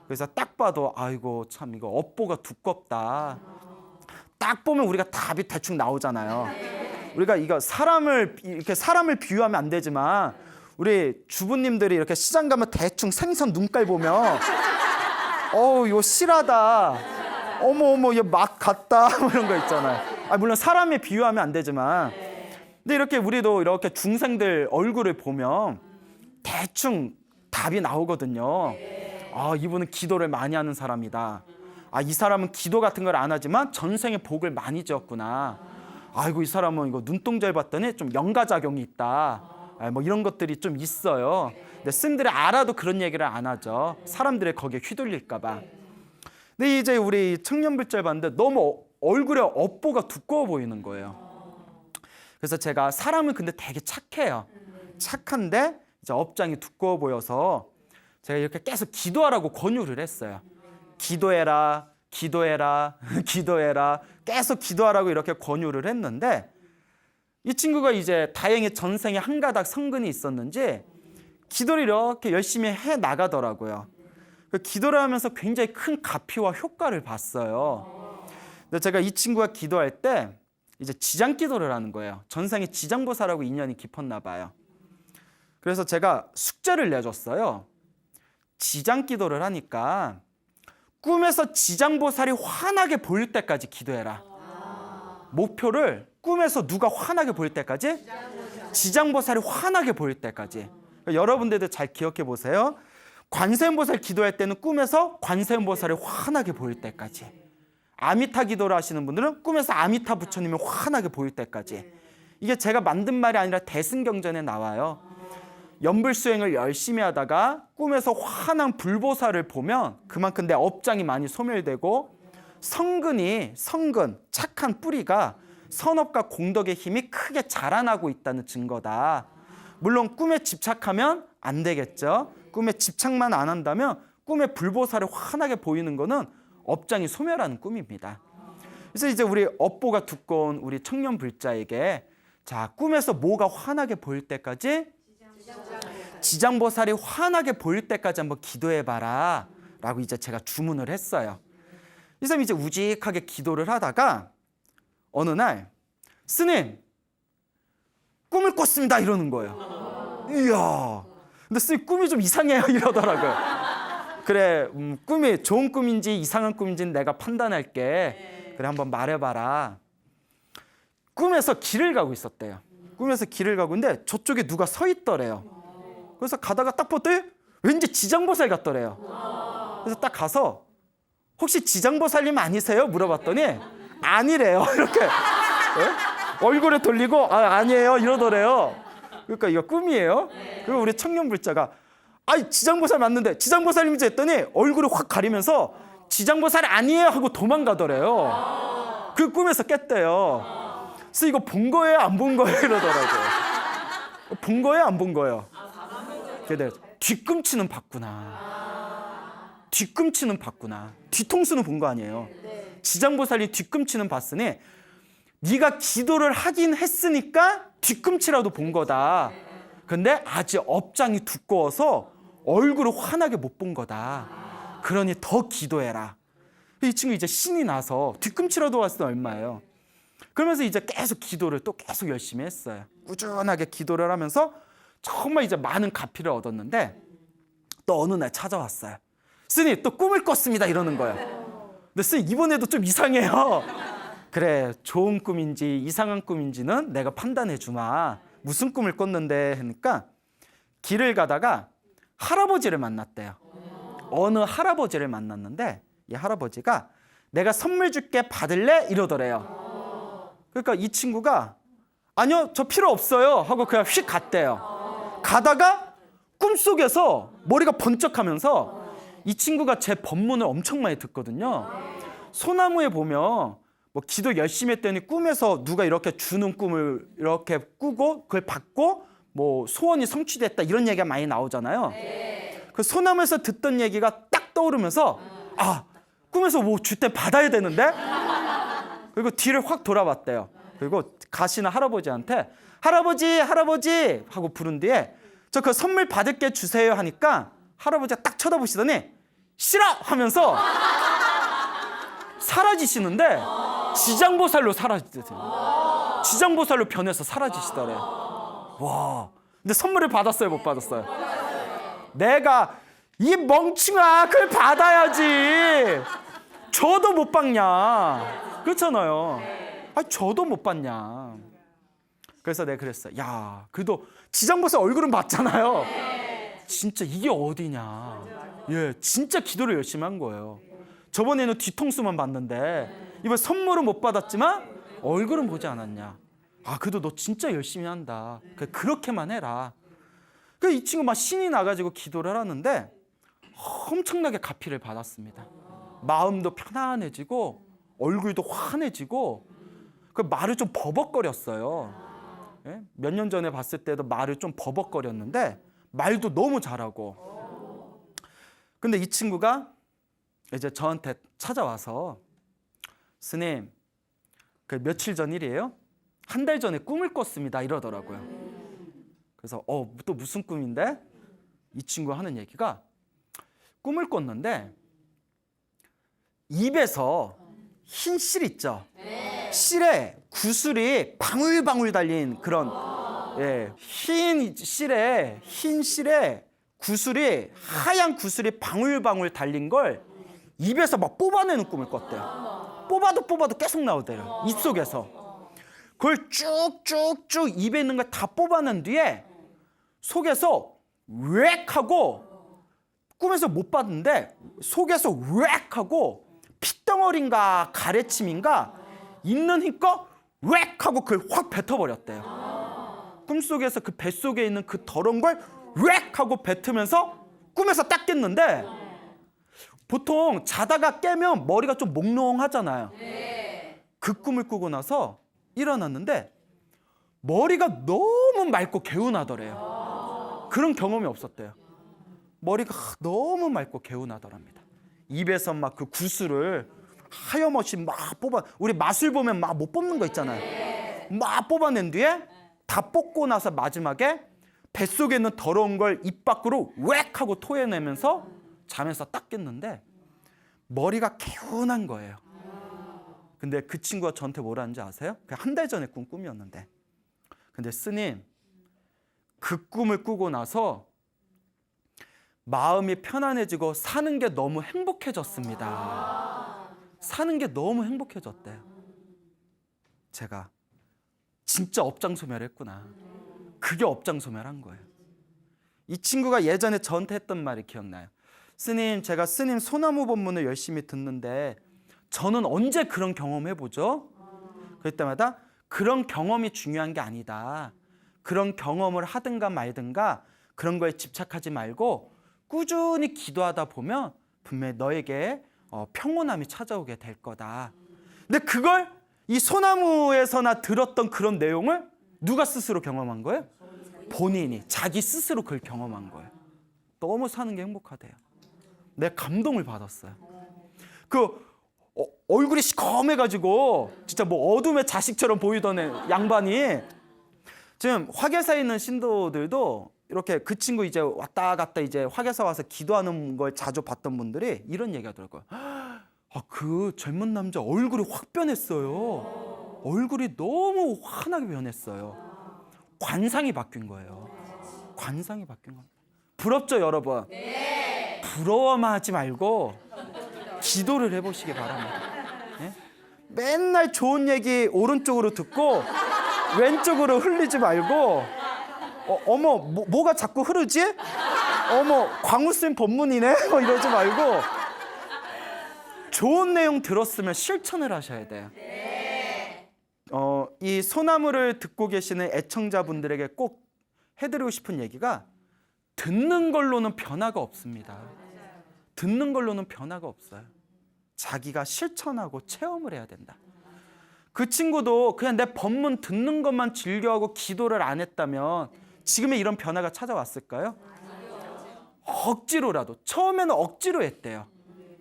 그래서 딱 봐도 아이고 참 이거 업보가 두껍다. 딱 보면 우리가 답이 대충 나오잖아요. 우리가 이거 사람을 비유하면 안 되지만 우리 주부님들이 이렇게 시장 가면 대충 생선 눈깔 보면 이거 실하다. 어머 이거 막 같다. 이런 거 있잖아요. 물론 사람에 비유하면 안 되지만, 근데 이렇게 우리도 이렇게 중생들 얼굴을 보면 대충 답이 나오거든요. 이분은 기도를 많이 하는 사람이다. 이 사람은 기도 같은 걸 안 하지만 전생에 복을 많이 지었구나. 아이고 이 사람은 이거 눈동자를 봤더니 좀 영가작용이 있다. 뭐 이런 것들이 좀 있어요. 근데 스님들이 알아도 그런 얘기를 안 하죠. 사람들이 거기에 휘둘릴까 봐. 근데 이제 우리 청년불자를 봤는데 너무 얼굴에 업보가 두꺼워 보이는 거예요. 그래서 제가 사람은 근데 되게 착해요. 착한데 이제 업장이 두꺼워 보여서 제가 이렇게 계속 기도하라고 권유를 했어요. 기도해라, 기도해라, 기도해라. 계속 기도하라고 이렇게 권유를 했는데, 이 친구가 이제 다행히 전생에 한 가닥 성근이 있었는지 기도를 이렇게 열심히 해 나가더라고요. 기도를 하면서 굉장히 큰 가피와 효과를 봤어요. 근데 제가 이 친구가 기도할 때 이제 지장 기도를 하는 거예요. 전생에 지장보살하고 인연이 깊었나 봐요. 그래서 제가 숙제를 내줬어요. 지장 기도를 하니까 꿈에서 지장보살이 환하게 보일 때까지 기도해라. 목표를 꿈에서 누가 환하게 보일 때까지 지장보살이 환하게 보일 때까지. 그러니까 여러분들도 잘 기억해 보세요. 관세음보살 기도할 때는 꿈에서 관세음보살이 환하게 보일 때까지. 아미타 기도를 하시는 분들은 꿈에서 아미타 부처님이 환하게 보일 때까지. 이게 제가 만든 말이 아니라 대승경전에 나와요. 연불수행을 열심히 하다가 꿈에서 환한 불보살을 보면 그만큼 내 업장이 많이 소멸되고 성근, 착한 뿌리가 선업과 공덕의 힘이 크게 자라나고 있다는 증거다. 물론 꿈에 집착하면 안 되겠죠. 꿈에 집착만 안 한다면 꿈에 불보살이 환하게 보이는 거는 업장이 소멸하는 꿈입니다. 그래서 이제 우리 업보가 두꺼운 우리 청년 불자에게 자, 꿈에서 뭐가 환하게 보일 때까지 지장보살이 환하게 보일 때까지 한번 기도해봐라 라고 이제 제가 주문을 했어요. 이 사람이 이제 우직하게 기도를 하다가 어느 날 스님 꿈을 꿨습니다 이러는 거예요. 이야, 근데 스님 꿈이 좀 이상해요 이러더라고요. 그래, 꿈이 좋은 꿈인지 이상한 꿈인지는 내가 판단할게. 그래, 한번 말해봐라. 꿈에서 길을 가고 있었대요. 꿈에서 길을 가고 있는데 저쪽에 누가 서 있더래요. 그래서 가다가 딱 봤더니 왠지 지장보살 같더래요. 그래서 딱 가서 혹시 지장보살님 아니세요? 물어봤더니 아니래요. 이렇게 얼굴에 돌리고 아니에요 이러더래요. 그러니까 이거 꿈이에요. 그리고 우리 청년불자가 지장보살 맞는데 지장보살님이지 했더니 얼굴을 확 가리면서 지장보살 아니에요 하고 도망가더래요. 그 꿈에서 깼대요. 그래서 이거 본 거예요 안 본 거예요 이러더라고요. 본 거예요 안 본 거예요. 근데 뒤꿈치는 봤구나. 뒤꿈치는 봤구나. 뒤통수는 본 거 아니에요. 지장보살이 뒤꿈치는 봤으니 네가 기도를 하긴 했으니까 뒤꿈치라도 본 거다. 근데 아직 업장이 두꺼워서 얼굴을 환하게 못 본 거다. 그러니 더 기도해라. 이 친구 이제 신이 나서 뒤꿈치라도 왔으면 얼마예요. 그러면서 이제 계속 기도를 또 계속 열심히 했어요. 꾸준하게 기도를 하면서 정말 이제 많은 가피를 얻었는데 또 어느 날 찾아왔어요. 스님 또 꿈을 꿨습니다 이러는 거예요. 근데 스님 이번에도 좀 이상해요. 그래, 좋은 꿈인지 이상한 꿈인지는 내가 판단해 주마. 무슨 꿈을 꿨는데 하니까 길을 가다가 할아버지를 만났대요. 어느 할아버지를 만났는데 이 할아버지가 내가 선물 줄게 받을래? 이러더래요. 그러니까 이 친구가 아니요 저 필요 없어요 하고 그냥 휙 갔대요. 가다가 꿈속에서 머리가 번쩍하면서 이 친구가 제 법문을 엄청 많이 듣거든요. 소나무에 보면 뭐 기도 열심히 했더니 꿈에서 누가 이렇게 주는 꿈을 이렇게 꾸고 그걸 받고 뭐 소원이 성취됐다 이런 얘기가 많이 나오잖아요. 그 소나무에서 듣던 얘기가 딱 떠오르면서 꿈에서 뭐 줄 때 받아야 되는데 그리고 뒤를 확 돌아봤대요. 그리고 가시는 할아버지한테 할아버지 하고 부른 뒤에 저 그 선물 받을게 주세요 하니까 할아버지가 딱 쳐다보시더니 싫어 하면서 사라지시는데 지장보살로 사라지세요. 지장보살로 변해서 사라지시더래요. 와, 근데 선물을 받았어요 못 받았어요? 내가 이 멍충아 그걸 받아야지. 저도 못 받냐. 그렇잖아요. 저도 못 받냐. 그래서 내가 그랬어요. 야, 그래도 지장보살 얼굴은 봤잖아요. 진짜 이게 어디냐. 예, 진짜 기도를 열심히 한 거예요. 저번에는 뒤통수만 봤는데 이번 선물은 못 받았지만 얼굴은 보지 않았냐. 그래도 너 진짜 열심히 한다. 그렇게만 해라. 그래서 이 친구 막 신이 나가지고 기도를 하는데 엄청나게 가피를 받았습니다. 마음도 편안해지고 얼굴도 환해지고 그 말을 좀 버벅거렸어요. 예? 몇 년 전에 봤을 때도 말을 좀 버벅거렸는데 말도 너무 잘하고. 근데 이 친구가 이제 저한테 찾아와서 스님 그 며칠 전 일이에요? 한 달 전에 꿈을 꿨습니다 이러더라고요. 그래서 또 무슨 꿈인데? 이 친구가 하는 얘기가 꿈을 꿨는데 입에서 흰 실 있죠? 실에 구슬이 방울방울 달린 그런 흰 실에 구슬이 하얀 구슬이 방울방울 달린 걸 입에서 막 뽑아내는 꿈을 꿨대요. 뽑아도 계속 나오대요. 입속에서. 그걸 쭉쭉쭉 입에 있는 걸 다 뽑아낸 뒤에 속에서 웩 하고, 꿈에서 못 봤는데 속에서 웩 하고 핏덩어리인가 가래침인가 있는 힘껏 웩 하고 그걸 확 뱉어버렸대요. 꿈속에서 그 뱃속에 있는 그 더러운 걸 웩 하고 뱉으면서 꿈에서 딱 깼는데, 보통 자다가 깨면 머리가 좀 몽롱하잖아요. 그 꿈을 꾸고 나서 일어났는데 머리가 너무 맑고 개운하더래요. 그런 경험이 없었대요. 머리가 너무 맑고 개운하더랍니다. 입에서 막 그 구슬을 하염없이 막 뽑아, 우리 마술 보면 막 못 뽑는 거 있잖아요. 막 뽑아낸 뒤에 다 뽑고 나서 마지막에 뱃속에 있는 더러운 걸 입 밖으로 웩 하고 토해내면서 잠에서 딱 깼는데 머리가 개운한 거예요. 근데 그 친구가 저한테 뭐라는지 아세요? 한 달 전에 꾼 꿈이었는데, 근데 스님, 그 꿈을 꾸고 나서 마음이 편안해지고 사는 게 너무 행복해졌습니다. 사는 게 너무 행복해졌대요. 제가 진짜 업장소멸했구나. 그게 업장소멸한 거예요. 이 친구가 예전에 저한테 했던 말이 기억나요. 스님, 제가 스님 소나무 법문을 열심히 듣는데 저는 언제 그런 경험해보죠? 그럴 때마다 그런 경험이 중요한 게 아니다. 그런 경험을 하든가 말든가 그런 거에 집착하지 말고 꾸준히 기도하다 보면 분명히 너에게 평온함이 찾아오게 될 거다. 근데 그걸 이 소나무에서나 들었던 그런 내용을 누가 스스로 경험한 거예요? 본인이, 자기 스스로 그걸 경험한 거예요. 너무 사는 게 행복하대요. 내가 감동을 받았어요. 그 얼굴이 시커매가지고 진짜 뭐 어둠의 자식처럼 보이던 양반이 지금 화계사에 있는 신도들도 이렇게 그 친구 이제 왔다 갔다 이제 화계사 와서 기도하는 걸 자주 봤던 분들이 이런 얘기 하더라고요. 그 젊은 남자 얼굴이 확 변했어요. 얼굴이 너무 환하게 변했어요. 관상이 바뀐 거예요. 관상이 바뀐 겁니다. 부럽죠, 여러분? 네. 부러워만 하지 말고 기도를 해보시기 바랍니다. 네? 맨날 좋은 얘기 오른쪽으로 듣고 왼쪽으로 흘리지 말고, 어머 뭐가 자꾸 흐르지? 어머 광우쌤 법문이네? 이러지 말고 좋은 내용 들었으면 실천을 하셔야 돼요. 이 소나무를 듣고 계시는 애청자분들에게 꼭 해드리고 싶은 얘기가, 듣는 걸로는 변화가 없습니다. 듣는 걸로는 변화가 없어요. 자기가 실천하고 체험을 해야 된다. 그 친구도 그냥 내 법문 듣는 것만 즐겨하고 기도를 안 했다면 지금의 이런 변화가 찾아왔을까요? 억지로라도, 처음에는 억지로 했대요.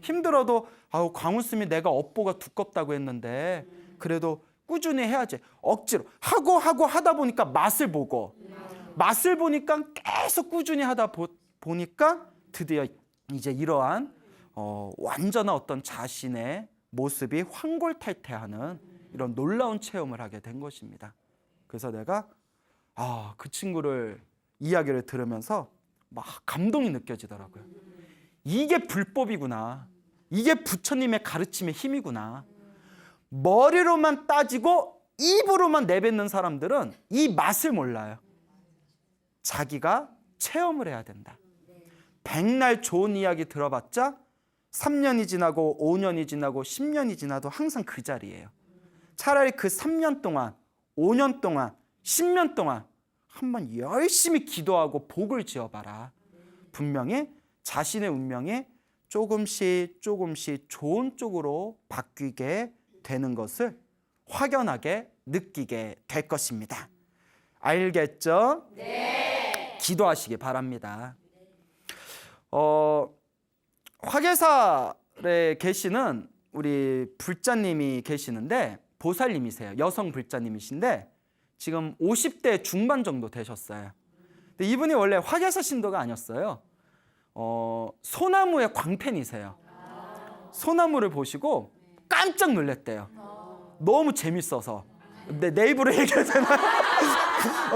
힘들어도 광우스님이 내가 업보가 두껍다고 했는데 그래도 꾸준히 해야지. 억지로 하고 하다 보니까 맛을 보니까 계속 꾸준히 하다 보니까 드디어 이제 이러한 완전한 어떤 자신의 모습이 환골탈태하는 이런 놀라운 체험을 하게 된 것입니다. 그래서 내가 그 친구를 이야기를 들으면서 막 감동이 느껴지더라고요. 이게 불법이구나. 이게 부처님의 가르침의 힘이구나. 머리로만 따지고 입으로만 내뱉는 사람들은 이 맛을 몰라요. 자기가 체험을 해야 된다. 백날 좋은 이야기 들어봤자 3년이 지나고 5년이 지나고 10년이 지나도 항상 그 자리예요. 차라리 그 3년 동안, 5년 동안, 10년 동안 한번 열심히 기도하고 복을 지어봐라. 분명히 자신의 운명이 조금씩 좋은 쪽으로 바뀌게 되는 것을 확연하게 느끼게 될 것입니다. 알겠죠? 네. 기도하시기 바랍니다. 화계사에 계시는 우리 불자님이 계시는데 보살님이세요. 여성 불자님이신데 지금 50대 중반 정도 되셨어요. 근데 이분이 원래 화계사 신도가 아니었어요. 소나무의 광팬이세요. 소나무를 보시고 깜짝 놀랐대요. 너무 재밌어서. 내 입으로 얘기해야 되나?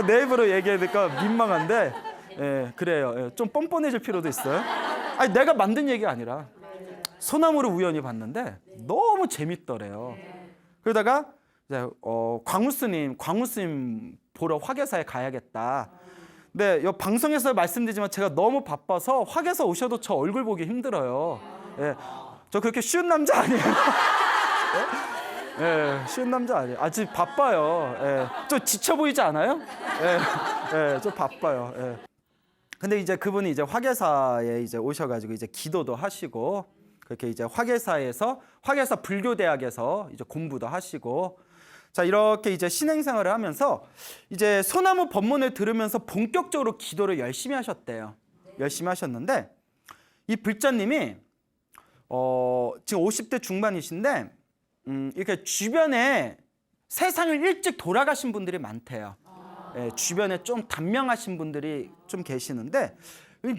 내 입으로 얘기하니까 민망한데, 그래요. 좀 뻔뻔해질 필요도 있어요. 아니, 내가 만든 얘기가 아니라 소나무를 우연히 봤는데 너무 재밌더래요. 그러다가 이제 광우 스님 보러 화계사에 가야겠다. 근데 이 방송에서 말씀드리지만 제가 너무 바빠서 화계사 오셔도 저 얼굴 보기 힘들어요. 예, 저 그렇게 쉬운 남자 아니에요. 예, 예, 쉬운 남자 아니에요. 아직 바빠요. 예, 좀 지쳐 보이지 않아요? 예, 예, 좀 바빠요. 예. 근데 이제 그분이 이제 화계사에 이제 오셔가지고 이제 기도도 하시고 그렇게 이제 화계사에서 화계사 불교대학에서 이제 공부도 하시고 자 이렇게 이제 신행생활을 하면서 이제 소나무 법문을 들으면서 본격적으로 기도를 열심히 하셨대요. 열심히 하셨는데 이 불자님이 지금 50대 중반이신데 이렇게 주변에 세상을 일찍 돌아가신 분들이 많대요. 예, 주변에 좀 단명하신 분들이 좀 계시는데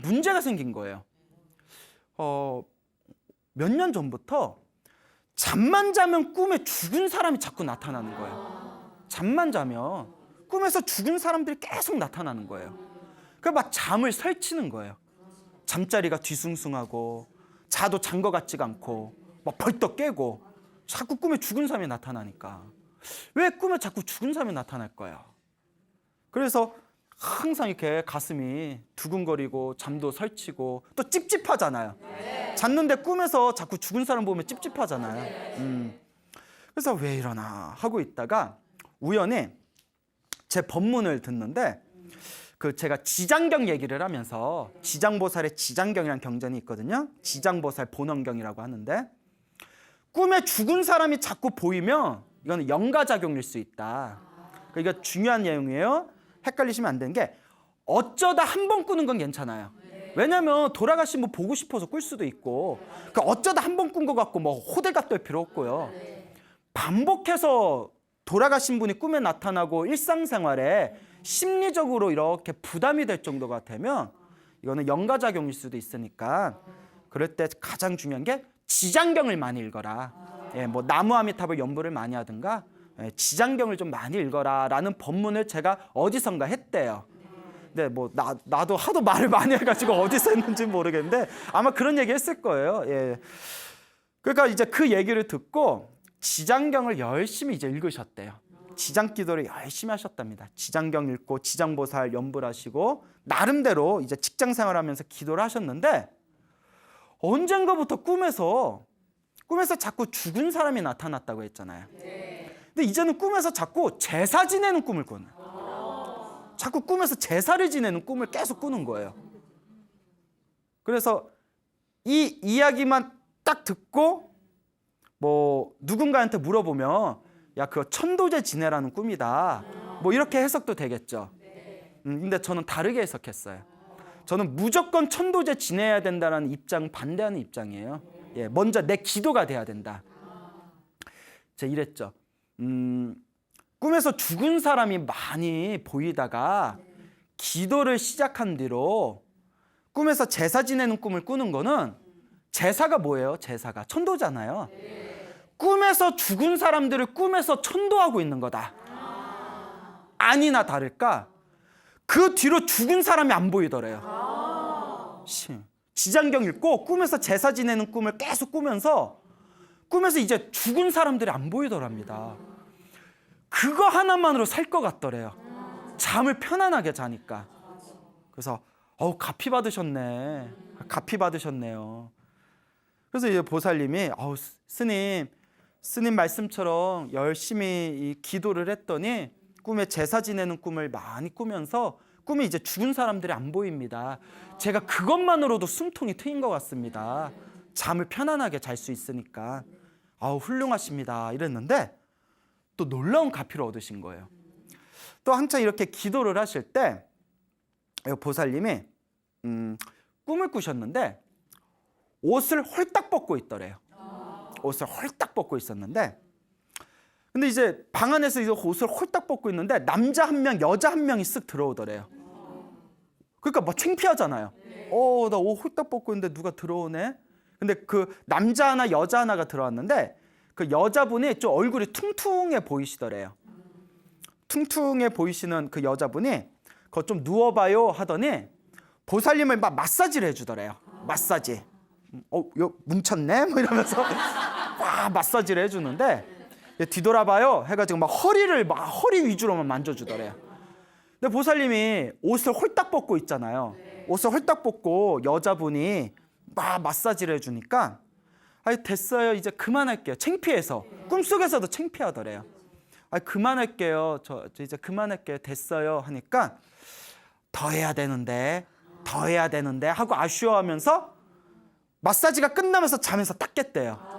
문제가 생긴 거예요. 몇 년 전부터 잠만 자면 꿈에 죽은 사람이 자꾸 나타나는 거예요. 잠만 자면 꿈에서 죽은 사람들이 계속 나타나는 거예요. 그러니까 막 잠을 설치는 거예요. 잠자리가 뒤숭숭하고 자도 잔 것 같지가 않고 막 벌떡 깨고 자꾸 꿈에 죽은 사람이 나타나니까 왜 꿈에 자꾸 죽은 사람이 나타날까요? 그래서 항상 이렇게 가슴이 두근거리고 잠도 설치고 또 찝찝하잖아요. 잤는데 꿈에서 자꾸 죽은 사람 보면 찝찝하잖아요. 그래서 왜 이러나 하고 있다가 우연히 제 법문을 듣는데 그 제가 지장경 얘기를 하면서 지장보살의 지장경이라는 경전이 있거든요. 지장보살 본원경이라고 하는데 꿈에 죽은 사람이 자꾸 보이면 이거는 영가작용일 수 있다. 그러니까 중요한 내용이에요. 헷갈리시면 안 되는 게 어쩌다 한 번 꾸는 건 괜찮아요. 왜냐하면 돌아가신 분 보고 싶어서 꿀 수도 있고 그러니까 어쩌다 한 번 꾼 것 같고 뭐 호들갑 떨 필요 없고요. 반복해서 돌아가신 분이 꿈에 나타나고 일상생활에 심리적으로 이렇게 부담이 될 정도가 되면 이거는 영가작용일 수도 있으니까 그럴 때 가장 중요한 게 지장경을 많이 읽어라. 예, 뭐 나무아미타불 연부를 많이 하든가 지장경을 좀 많이 읽어라 라는 법문을 제가 어디선가 했대요. 근데 뭐 나도 하도 말을 많이 해가지고 어디서 했는지 모르겠는데 아마 그런 얘기 했을 거예요. 예. 그러니까 이제 그 얘기를 듣고 지장경을 열심히 이제 읽으셨대요. 지장기도를 열심히 하셨답니다. 지장경 읽고 지장보살 연부를 하시고 나름대로 이제 직장생활하면서 기도를 하셨는데 언젠가부터 꿈에서 자꾸 죽은 사람이 나타났다고 했잖아요. 근데 이제는 꿈에서 자꾸 제사 지내는 꿈을 꾸는. 자꾸 꿈에서 제사를 지내는 꿈을 계속 꾸는 거예요. 그래서 이 이야기만 딱 듣고 뭐 누군가한테 물어보면 야 그거 천도제 지내라는 꿈이다. 뭐 이렇게 해석도 되겠죠. 근데 저는 다르게 해석했어요. 저는 무조건 천도제 지내야 된다는 입장 반대하는 입장이에요. 예, 먼저 내 기도가 돼야 된다. 제가 이랬죠. 꿈에서 죽은 사람이 많이 보이다가 기도를 시작한 뒤로 꿈에서 제사 지내는 꿈을 꾸는 거는 제사가 뭐예요? 제사가 천도잖아요. 꿈에서 죽은 사람들을 꿈에서 천도하고 있는 거다. 아니나 다를까 그 뒤로 죽은 사람이 안 보이더래요. 지장경 읽고 꿈에서 제사 지내는 꿈을 계속 꾸면서 꿈에서 이제 죽은 사람들이 안 보이더랍니다. 그거 하나만으로 살 것 같더래요. 잠을 편안하게 자니까. 그래서 가피 받으셨네. 가피 받으셨네요. 그래서 이제 보살님이 스님 말씀처럼 열심히 이 기도를 했더니 꿈에 제사 지내는 꿈을 많이 꾸면서 꿈에 이제 죽은 사람들이 안 보입니다. 제가 그것만으로도 숨통이 트인 것 같습니다. 잠을 편안하게 잘 수 있으니까. 훌륭하십니다. 이랬는데 또 놀라운 가피를 얻으신 거예요. 또 한참 이렇게 기도를 하실 때 보살님이 꿈을 꾸셨는데 옷을 홀딱 벗고 있더래요. 옷을 홀딱 벗고 있었는데 근데 이제 방 안에서 이제 옷을 홀딱 벗고 있는데 남자 한 명, 여자 한 명이 쓱 들어오더래요. 그러니까 뭐 창피하잖아요. 나 옷 홀딱 벗고 있는데 누가 들어오네. 근데 그 남자 하나, 여자 하나가 들어왔는데 그 여자분이 좀 얼굴이 퉁퉁해 보이시더래요. 퉁퉁해 보이시는 그 여자분이 그거 좀 누워봐요 하더니 보살님을 막 마사지를 해주더래요. 마사지. 뭉쳤네? 뭐 이러면서 와 마사지를 해주는데 뒤돌아봐요 해가지고 막 허리 위주로만 만져주더래요. 근데 보살님이 옷을 홀딱 벗고 있잖아요. 옷을 홀딱 벗고 여자분이 막 마사지를 해주니까 아니 됐어요, 이제 그만할게요. 창피해서. 꿈속에서도 창피하더래요. 아니 그만할게요. 저 이제 그만할게요. 됐어요 하니까 더 해야 되는데 하고 아쉬워하면서 마사지가 끝나면서 잠에서 딱 깼대요.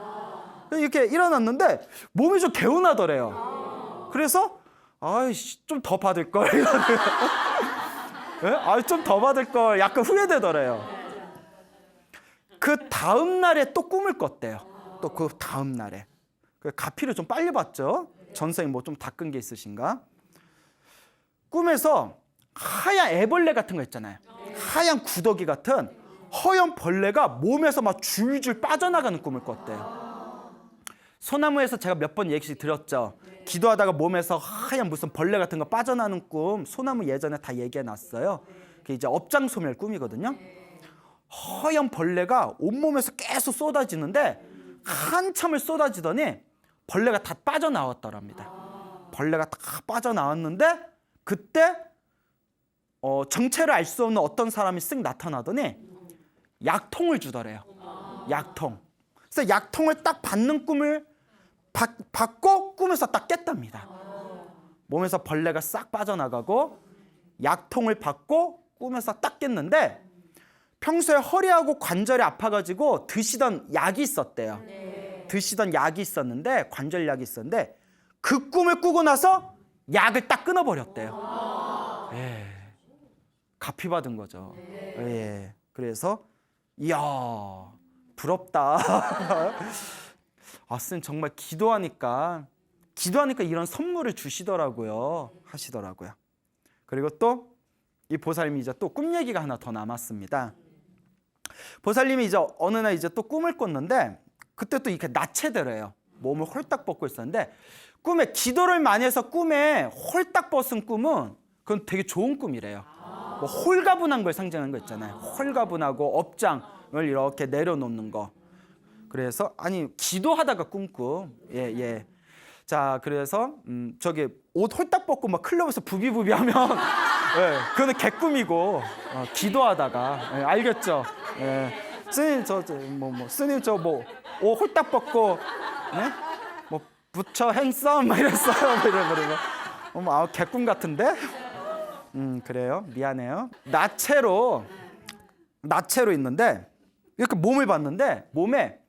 이렇게 일어났는데 몸이 좀 개운하더래요. 그래서 아이씨 좀 더 받을 걸. 좀 더 받을 걸 약간 후회되더래요. 그 다음 날에 또 꿈을 꿨대요. 또 그 다음 날에 가피를 좀 빨리 봤죠. 전생에 뭐 좀 닦은 게 있으신가? 꿈에서 하얀 애벌레 같은 거 있잖아요. 하얀 구더기 같은 허연 벌레가 몸에서 막 줄줄 빠져나가는 꿈을 꿨대요. 소나무에서 제가 몇 번 얘기 드렸죠. 기도하다가 몸에서 하얀 무슨 벌레 같은 거 빠져나는 꿈, 소나무 예전에 다 얘기해 놨어요. 그게 이제 업장소멸 꿈이거든요. 허연 벌레가 온몸에서 계속 쏟아지는데 한참을 쏟아지더니 벌레가 다 빠져나왔더랍니다. 벌레가 다 빠져나왔는데 그때 정체를 알 수 없는 어떤 사람이 쓱 나타나더니 약통을 주더래요. 약통. 그래서 약통을 딱 받는 꿈을 받고 꿈에서 딱 깼답니다. 몸에서 벌레가 싹 빠져나가고 약통을 받고 꿈에서 딱 깼는데 평소에 허리하고 관절이 아파가지고 드시던 약이 있었대요. 드시던 약이 있었는데 관절약이 있었는데 그 꿈을 꾸고 나서 약을 딱 끊어버렸대요. 가피 받은 거죠. 그래서 이야 부럽다. 스님 정말 기도하니까 이런 선물을 주시더라고요. 하시더라고요. 그리고 또 이 보살님이 이제 또 꿈 얘기가 하나 더 남았습니다. 보살님이 이제 어느 날 이제 또 꿈을 꿨는데 그때 또 이렇게 나체대로예요. 몸을 홀딱 벗고 있었는데 꿈에 기도를 많이 해서 꿈에 홀딱 벗은 꿈은 그건 되게 좋은 꿈이래요. 뭐 홀가분한 걸 상징하는 거 있잖아요. 홀가분하고 업장을 이렇게 내려놓는 거. 그래서 기도하다가 꾼 꿈. 자, 그래서 저기 옷 홀딱 벗고 막 클럽에서 부비부비 하면 그거는 개꿈이고 기도하다가 알겠죠? 스님 스님 옷 홀딱 벗고 뭐 부처 행썸 막 이랬어요. 이러고 개꿈 같은데? 그래요. 미안해요. 나체로 있는데 이렇게 몸을 봤는데 몸에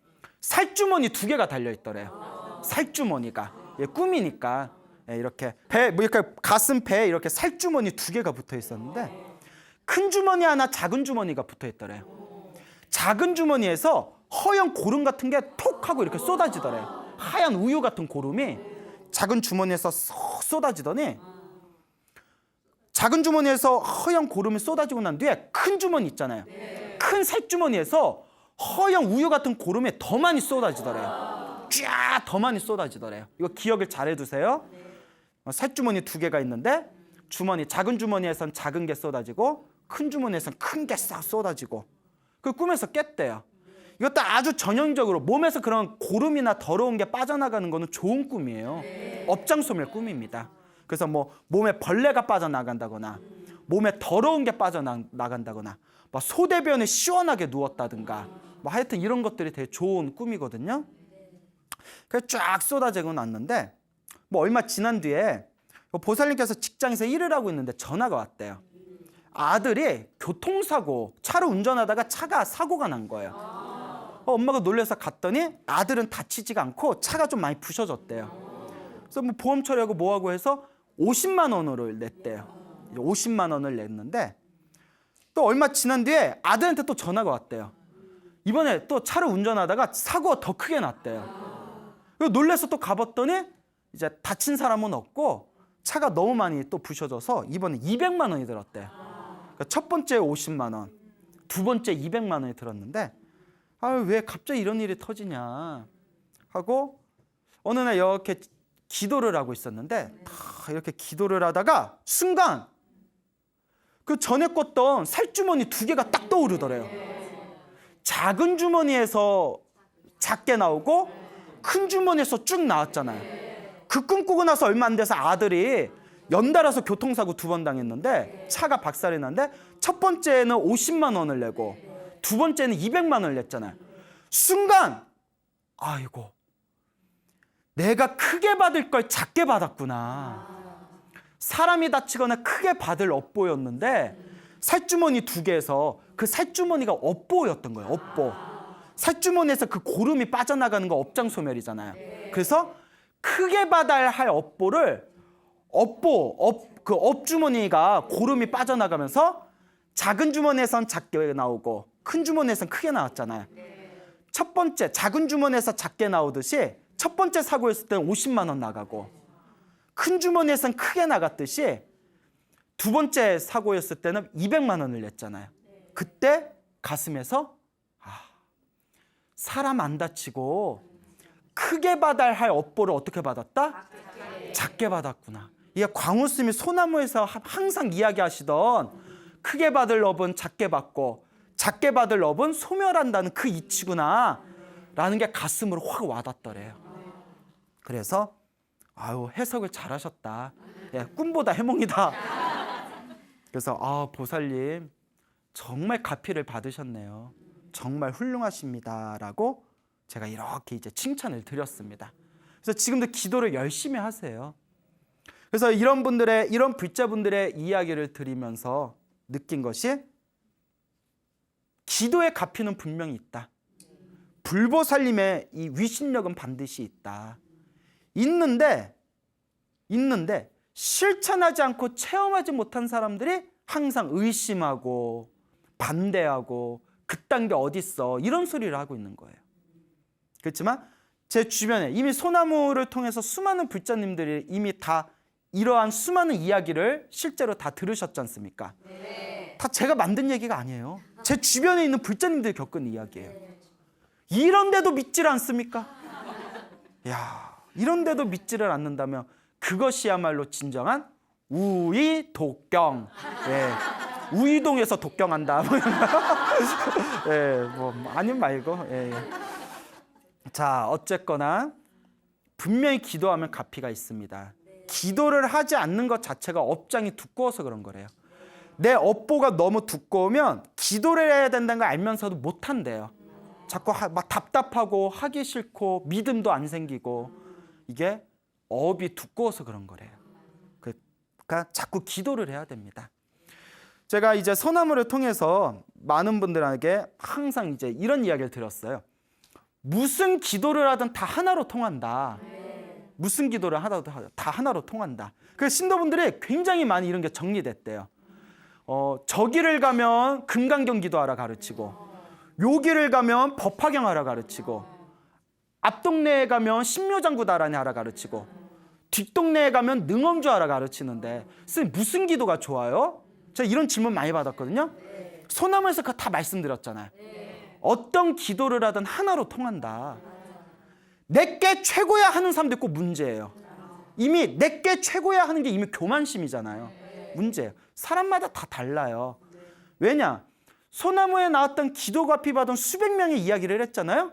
살주머니 2개가 달려 있더래요. 살주머니가 꿈이니까 이렇게 이렇게 가슴 배에 이렇게 살주머니 2개가 붙어 있었는데 큰 주머니 하나, 작은 주머니가 붙어 있더래요. 작은 주머니에서 허연 고름 같은 게 톡 하고 이렇게 쏟아지더래요. 하얀 우유 같은 고름이 작은 주머니에서 쏟아지더니 작은 주머니에서 허연 고름이 쏟아지고 난 뒤에 큰 주머니 있잖아요. 큰 살주머니에서 허연 우유 같은 고름이 더 많이 쏟아지더래요. 쫙 더 많이 쏟아지더래요. 이거 기억을 잘 해두세요. 살주머니 2개가 있는데 작은 주머니에선 작은 게 쏟아지고 큰 주머니에선 큰 게 싹 쏟아지고 그 꿈에서 깼대요. 이것도 아주 전형적으로 몸에서 그런 고름이나 더러운 게 빠져나가는 거는 좋은 꿈이에요. 업장소멸 꿈입니다. 그래서 뭐 몸에 벌레가 빠져나간다거나 몸에 더러운 게 빠져나간다거나 뭐 소대변에 시원하게 누웠다든가 뭐 하여튼 이런 것들이 되게 좋은 꿈이거든요. 그래서 쫙 쏟아지고 났는데 뭐 얼마 지난 뒤에 보살님께서 직장에서 일을 하고 있는데 전화가 왔대요. 아들이 교통사고, 차를 운전하다가 차가 사고가 난 거예요. 엄마가 놀라서 갔더니 아들은 다치지가 않고 차가 좀 많이 부셔졌대요. 그래서 뭐 보험 처리하고 뭐하고 해서 50만 원을 냈대요. 50만 원을 냈는데 또 얼마 지난 뒤에 아들한테 또 전화가 왔대요. 이번에 또 차를 운전하다가 사고가 더 크게 났대요. 그리고 놀라서 또 가봤더니 이제 다친 사람은 없고 차가 너무 많이 또 부셔져서 이번에 200만 원이 들었대요. 그러니까 첫 번째 50만 원, 두 번째 200만 원이 들었는데 왜 갑자기 이런 일이 터지냐 하고 어느 날 이렇게 기도를 하고 있었는데 이렇게 기도를 하다가 순간 그 전에 꿨던 살주머니 2개가 딱 떠오르더래요. 작은 주머니에서 작게 나오고 큰 주머니에서 쭉 나왔잖아요. 그 꿈꾸고 나서 얼마 안 돼서 아들이 연달아서 교통사고 2번 당했는데 차가 박살이 났는데 첫 번째는 50만 원을 내고 두 번째는 200만 원을 냈잖아요. 순간 아이고 내가 크게 받을 걸 작게 받았구나. 사람이 다치거나 크게 받을 업보였는데 살주머니 2개에서 그 살주머니가 업보였던 거예요. 업보. 살주머니에서 그 고름이 빠져나가는 거 업장소멸이잖아요. 그래서 크게 받아야 할 업보를 그 업주머니가 고름이 빠져나가면서 작은 주머니에선 작게 나오고 큰 주머니에선 크게 나왔잖아요. 첫 번째 작은 주머니에서 작게 나오듯이 첫 번째 사고였을 때는 50만 원 나가고 큰 주머니에선 크게 나갔듯이 두 번째 사고였을 때는 200만 원을 냈잖아요. 그때 가슴에서 사람 안 다치고 크게 받아야 할 업보를 어떻게 받았다? 작게 받았구나. 이게 광우스님이 소나무에서 항상 이야기하시던 크게 받을 업은 작게 받고 작게 받을 업은 소멸한다는 그 이치구나 라는 게 가슴으로 확 와닿더래요. 그래서 아유 해석을 잘하셨다. 예, 꿈보다 해몽이다. 그래서 보살님 정말 가피를 받으셨네요. 정말 훌륭하십니다 라고 제가 이렇게 이제 칭찬을 드렸습니다. 그래서 지금도 기도를 열심히 하세요. 그래서 이런 불자분들의 이야기를 들으면서 느낀 것이 기도의 가피는 분명히 있다. 불보살님의 이 위신력은 반드시 있다. 있는데 실천하지 않고 체험하지 못한 사람들이 항상 의심하고 반대하고 그딴 게 어딨어 이런 소리를 하고 있는 거예요. 그렇지만 제 주변에 이미 소나무를 통해서 수많은 불자님들이 이미 다 이러한 수많은 이야기를 실제로 다 들으셨지 않습니까? 네. 다 제가 만든 얘기가 아니에요. 제 주변에 있는 불자님들이 겪은 이야기예요. 이런데도 믿지를 않습니까? 야, 이런데도 믿지를 않는다면 그것이야말로 진정한 우이독경. 예. 우이동에서 독경한다. 예, 아님 말고. 예. 자, 어쨌거나 분명히 기도하면 가피가 있습니다. 기도를 하지 않는 것 자체가 업장이 두꺼워서 그런 거래요. 내 업보가 너무 두꺼우면 기도를 해야 된다는 걸 알면서도 못 한대요. 자꾸 막 답답하고 하기 싫고 믿음도 안 생기고 이게 업이 두꺼워서 그런 거래요. 그러니까 자꾸 기도를 해야 됩니다. 제가 이제 소나무를 통해서 많은 분들에게 항상 이제 이런 이야기를 들었어요. 무슨 기도를 하든 다 하나로 통한다. 무슨 기도를 하든 다 하나로 통한다. 그래서 신도분들이 굉장히 많이 이런 게 정리됐대요. 저 길을 가면 금강경 기도하라 가르치고 요 길을 가면 법화경하라 가르치고 앞 동네에 가면 신묘장구다라니 하라 가르치고 뒷동네에 가면 능엄주하라 가르치는데 선생님 무슨 기도가 좋아요? 제가 이런 질문 많이 받았거든요. 소나무에서 그거 다 말씀드렸잖아요. 어떤 기도를 하든 하나로 통한다. 내게 최고야 하는 사람도 있고 문제예요. 이미 내게 최고야 하는 게 이미 교만심이잖아요. 문제예요. 사람마다 다 달라요. 왜냐? 소나무에 나왔던 기도 가피 받은 수백 명의 이야기를 했잖아요.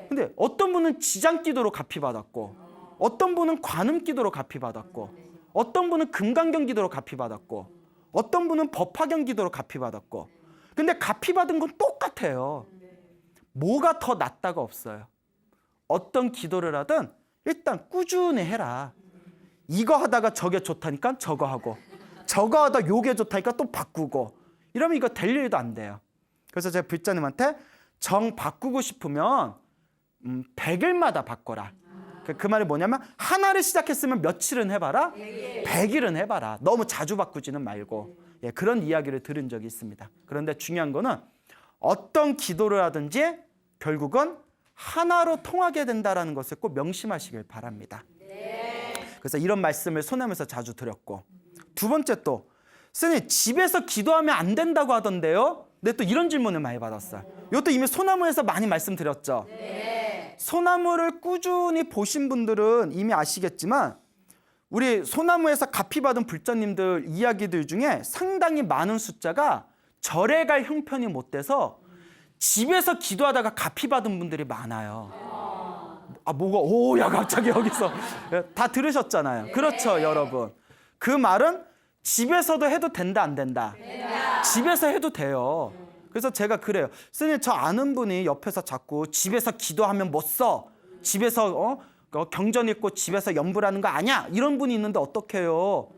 근데 어떤 분은 지장 기도로 가피 받았고 어떤 분은 관음 기도로 가피 받았고 어떤 분은 금강경 기도로 가피 받았고 어떤 분은 법화경 기도로 가피 받았고 근데 가피 받은 건 똑같아요. 뭐가 더 낫다가 없어요. 어떤 기도를 하든 일단 꾸준히 해라. 이거 하다가 저게 좋다니까 저거 하고 저거 하다 요게 좋다니까 또 바꾸고 이러면 이거 될 일도 안 돼요. 그래서 제가 불자님한테 정 바꾸고 싶으면 100일마다 바꿔라. 그 말이 뭐냐면 하나를 시작했으면 며칠은 해봐라. 100일은 해봐라. 너무 자주 바꾸지는 말고. 예, 그런 이야기를 들은 적이 있습니다. 그런데 중요한 거는 어떤 기도를 하든지 결국은 하나로 통하게 된다는 것을 꼭 명심하시길 바랍니다. 그래서 이런 말씀을 소나무에서 자주 드렸고 두 번째 또 선생님 집에서 기도하면 안 된다고 하던데요? 근데 또 이런 질문을 많이 받았어요. 이것도 이미 소나무에서 많이 말씀드렸죠. 소나무를 꾸준히 보신 분들은 이미 아시겠지만 우리 소나무에서 가피 받은 불자님들 이야기들 중에 상당히 많은 숫자가 절에 갈 형편이 못 돼서 집에서 기도하다가 가피 받은 분들이 많아요. 뭐가 오야 갑자기 여기서 다 들으셨잖아요. 그렇죠, 여러분. 그 말은 집에서도 해도 된다 안 된다? 집에서 해도 돼요. 그래서 제가 그래요. 선생님, 저 아는 분이 옆에서 자꾸 집에서 기도하면 못 써. 집에서 경전 읽고 집에서 연불하는 거 아니야? 이런 분이 있는데 어떡해요?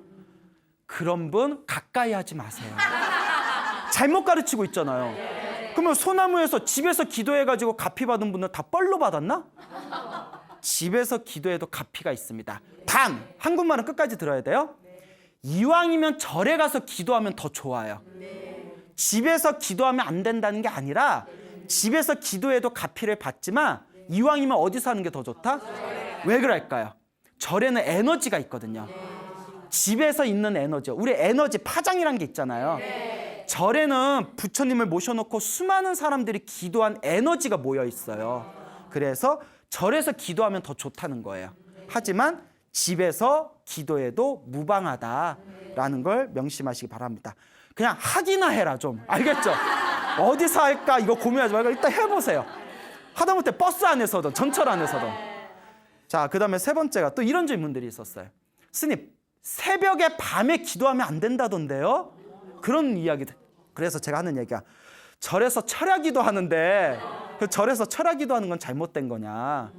그런 분 가까이 하지 마세요. 잘못 가르치고 있잖아요. 그러면 소나무에서 집에서 기도해가지고 가피 받은 분들 다 뻘로 받았나? 집에서 기도해도 가피가 있습니다. 단, 한국말은 끝까지 들어야 돼요. 이왕이면 절에 가서 기도하면 더 좋아요. 집에서 기도하면 안 된다는 게 아니라 집에서 기도해도 가피를 받지만 이왕이면 어디서 하는 게 더 좋다? 왜 그럴까요? 절에는 에너지가 있거든요. 집에서 있는 에너지, 우리 에너지 파장이란 게 있잖아요. 절에는 부처님을 모셔놓고 수많은 사람들이 기도한 에너지가 모여 있어요. 그래서 절에서 기도하면 더 좋다는 거예요. 하지만 집에서 기도해도 무방하다라는 걸 명심하시기 바랍니다. 그냥 하기나 해라 좀. 알겠죠? 어디서 할까 이거 고민하지 말고 일단 해보세요. 하다못해 버스 안에서든 전철 안에서든. 자, 그 다음에 세 번째가 또 이런 질문들이 있었어요. 스님, 새벽에 밤에 기도하면 안 된다던데요? 그런 이야기들. 그래서 제가 하는 얘기야. 절에서 철야기도 하는데 그 절에서 철야기도 하는 건 잘못된 거냐?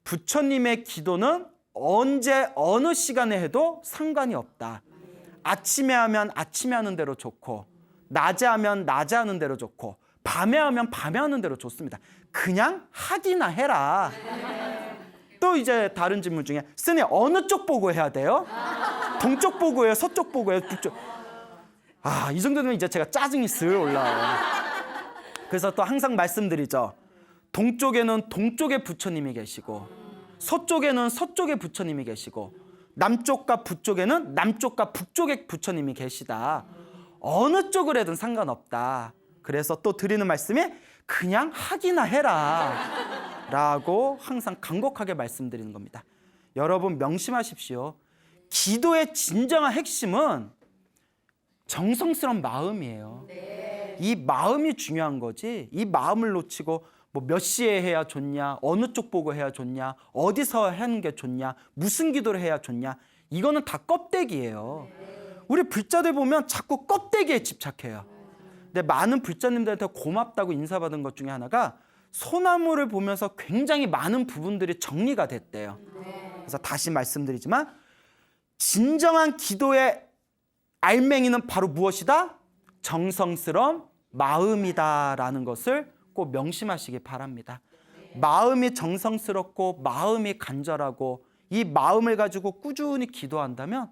부처님의 기도는 언제 어느 시간에 해도 상관이 없다. 아침에 하면 아침에 하는 대로 좋고 낮에 하면 낮에 하는 대로 좋고 밤에 하면 밤에 하는 대로 좋습니다. 그냥 하기나 해라. 또 이제 다른 질문 중에 스님, 어느 쪽 보고 해야 돼요? 동쪽 보고 해요? 서쪽 보고 해요? 북쪽? 이 정도면 이제 제가 짜증이 슬 올라와요. 그래서 또 항상 말씀드리죠. 동쪽에는 동쪽에 부처님이 계시고 서쪽에는 서쪽에 부처님이 계시고 남쪽과 북쪽에는 남쪽과 북쪽에 부처님이 계시다. 어느 쪽을 해든 상관없다. 그래서 또 드리는 말씀이 그냥 하기나 해라 라고 항상 간곡하게 말씀드리는 겁니다. 여러분 명심하십시오. 기도의 진정한 핵심은 정성스러운 마음이에요. 이 마음이 중요한 거지. 이 마음을 놓치고 뭐 몇 시에 해야 좋냐, 어느 쪽 보고 해야 좋냐, 어디서 하는 게 좋냐, 무슨 기도를 해야 좋냐, 이거는 다 껍데기예요. 우리 불자들 보면 자꾸 껍데기에 집착해요. 근데 많은 불자님들한테 고맙다고 인사받은 것 중에 하나가 소나무를 보면서 굉장히 많은 부분들이 정리가 됐대요. 그래서 다시 말씀드리지만 진정한 기도의 알맹이는 바로 무엇이다? 정성스러운 마음이다라는 것을 꼭 명심하시기 바랍니다. 마음이 정성스럽고 마음이 간절하고 이 마음을 가지고 꾸준히 기도한다면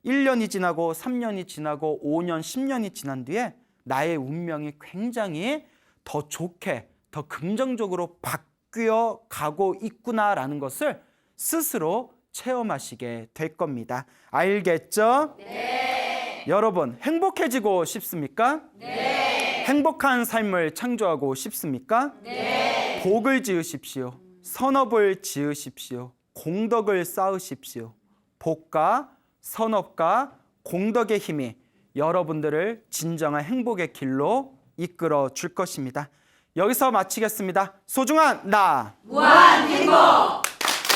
1년이 지나고 3년이 지나고 5년, 10년이 지난 뒤에 나의 운명이 굉장히 더 좋게, 더 긍정적으로 바뀌어 가고 있구나라는 것을 스스로 체험하시게 될 겁니다. 알겠죠? 네. 여러분, 행복해지고 싶습니까? 네. 행복한 삶을 창조하고 싶습니까? 네. 복을 지으십시오. 선업을 지으십시오. 공덕을 쌓으십시오. 복과 선업과 공덕의 힘이 여러분들을 진정한 행복의 길로 이끌어 줄 것입니다. 여기서 마치겠습니다. 소중한 나 무한 행복.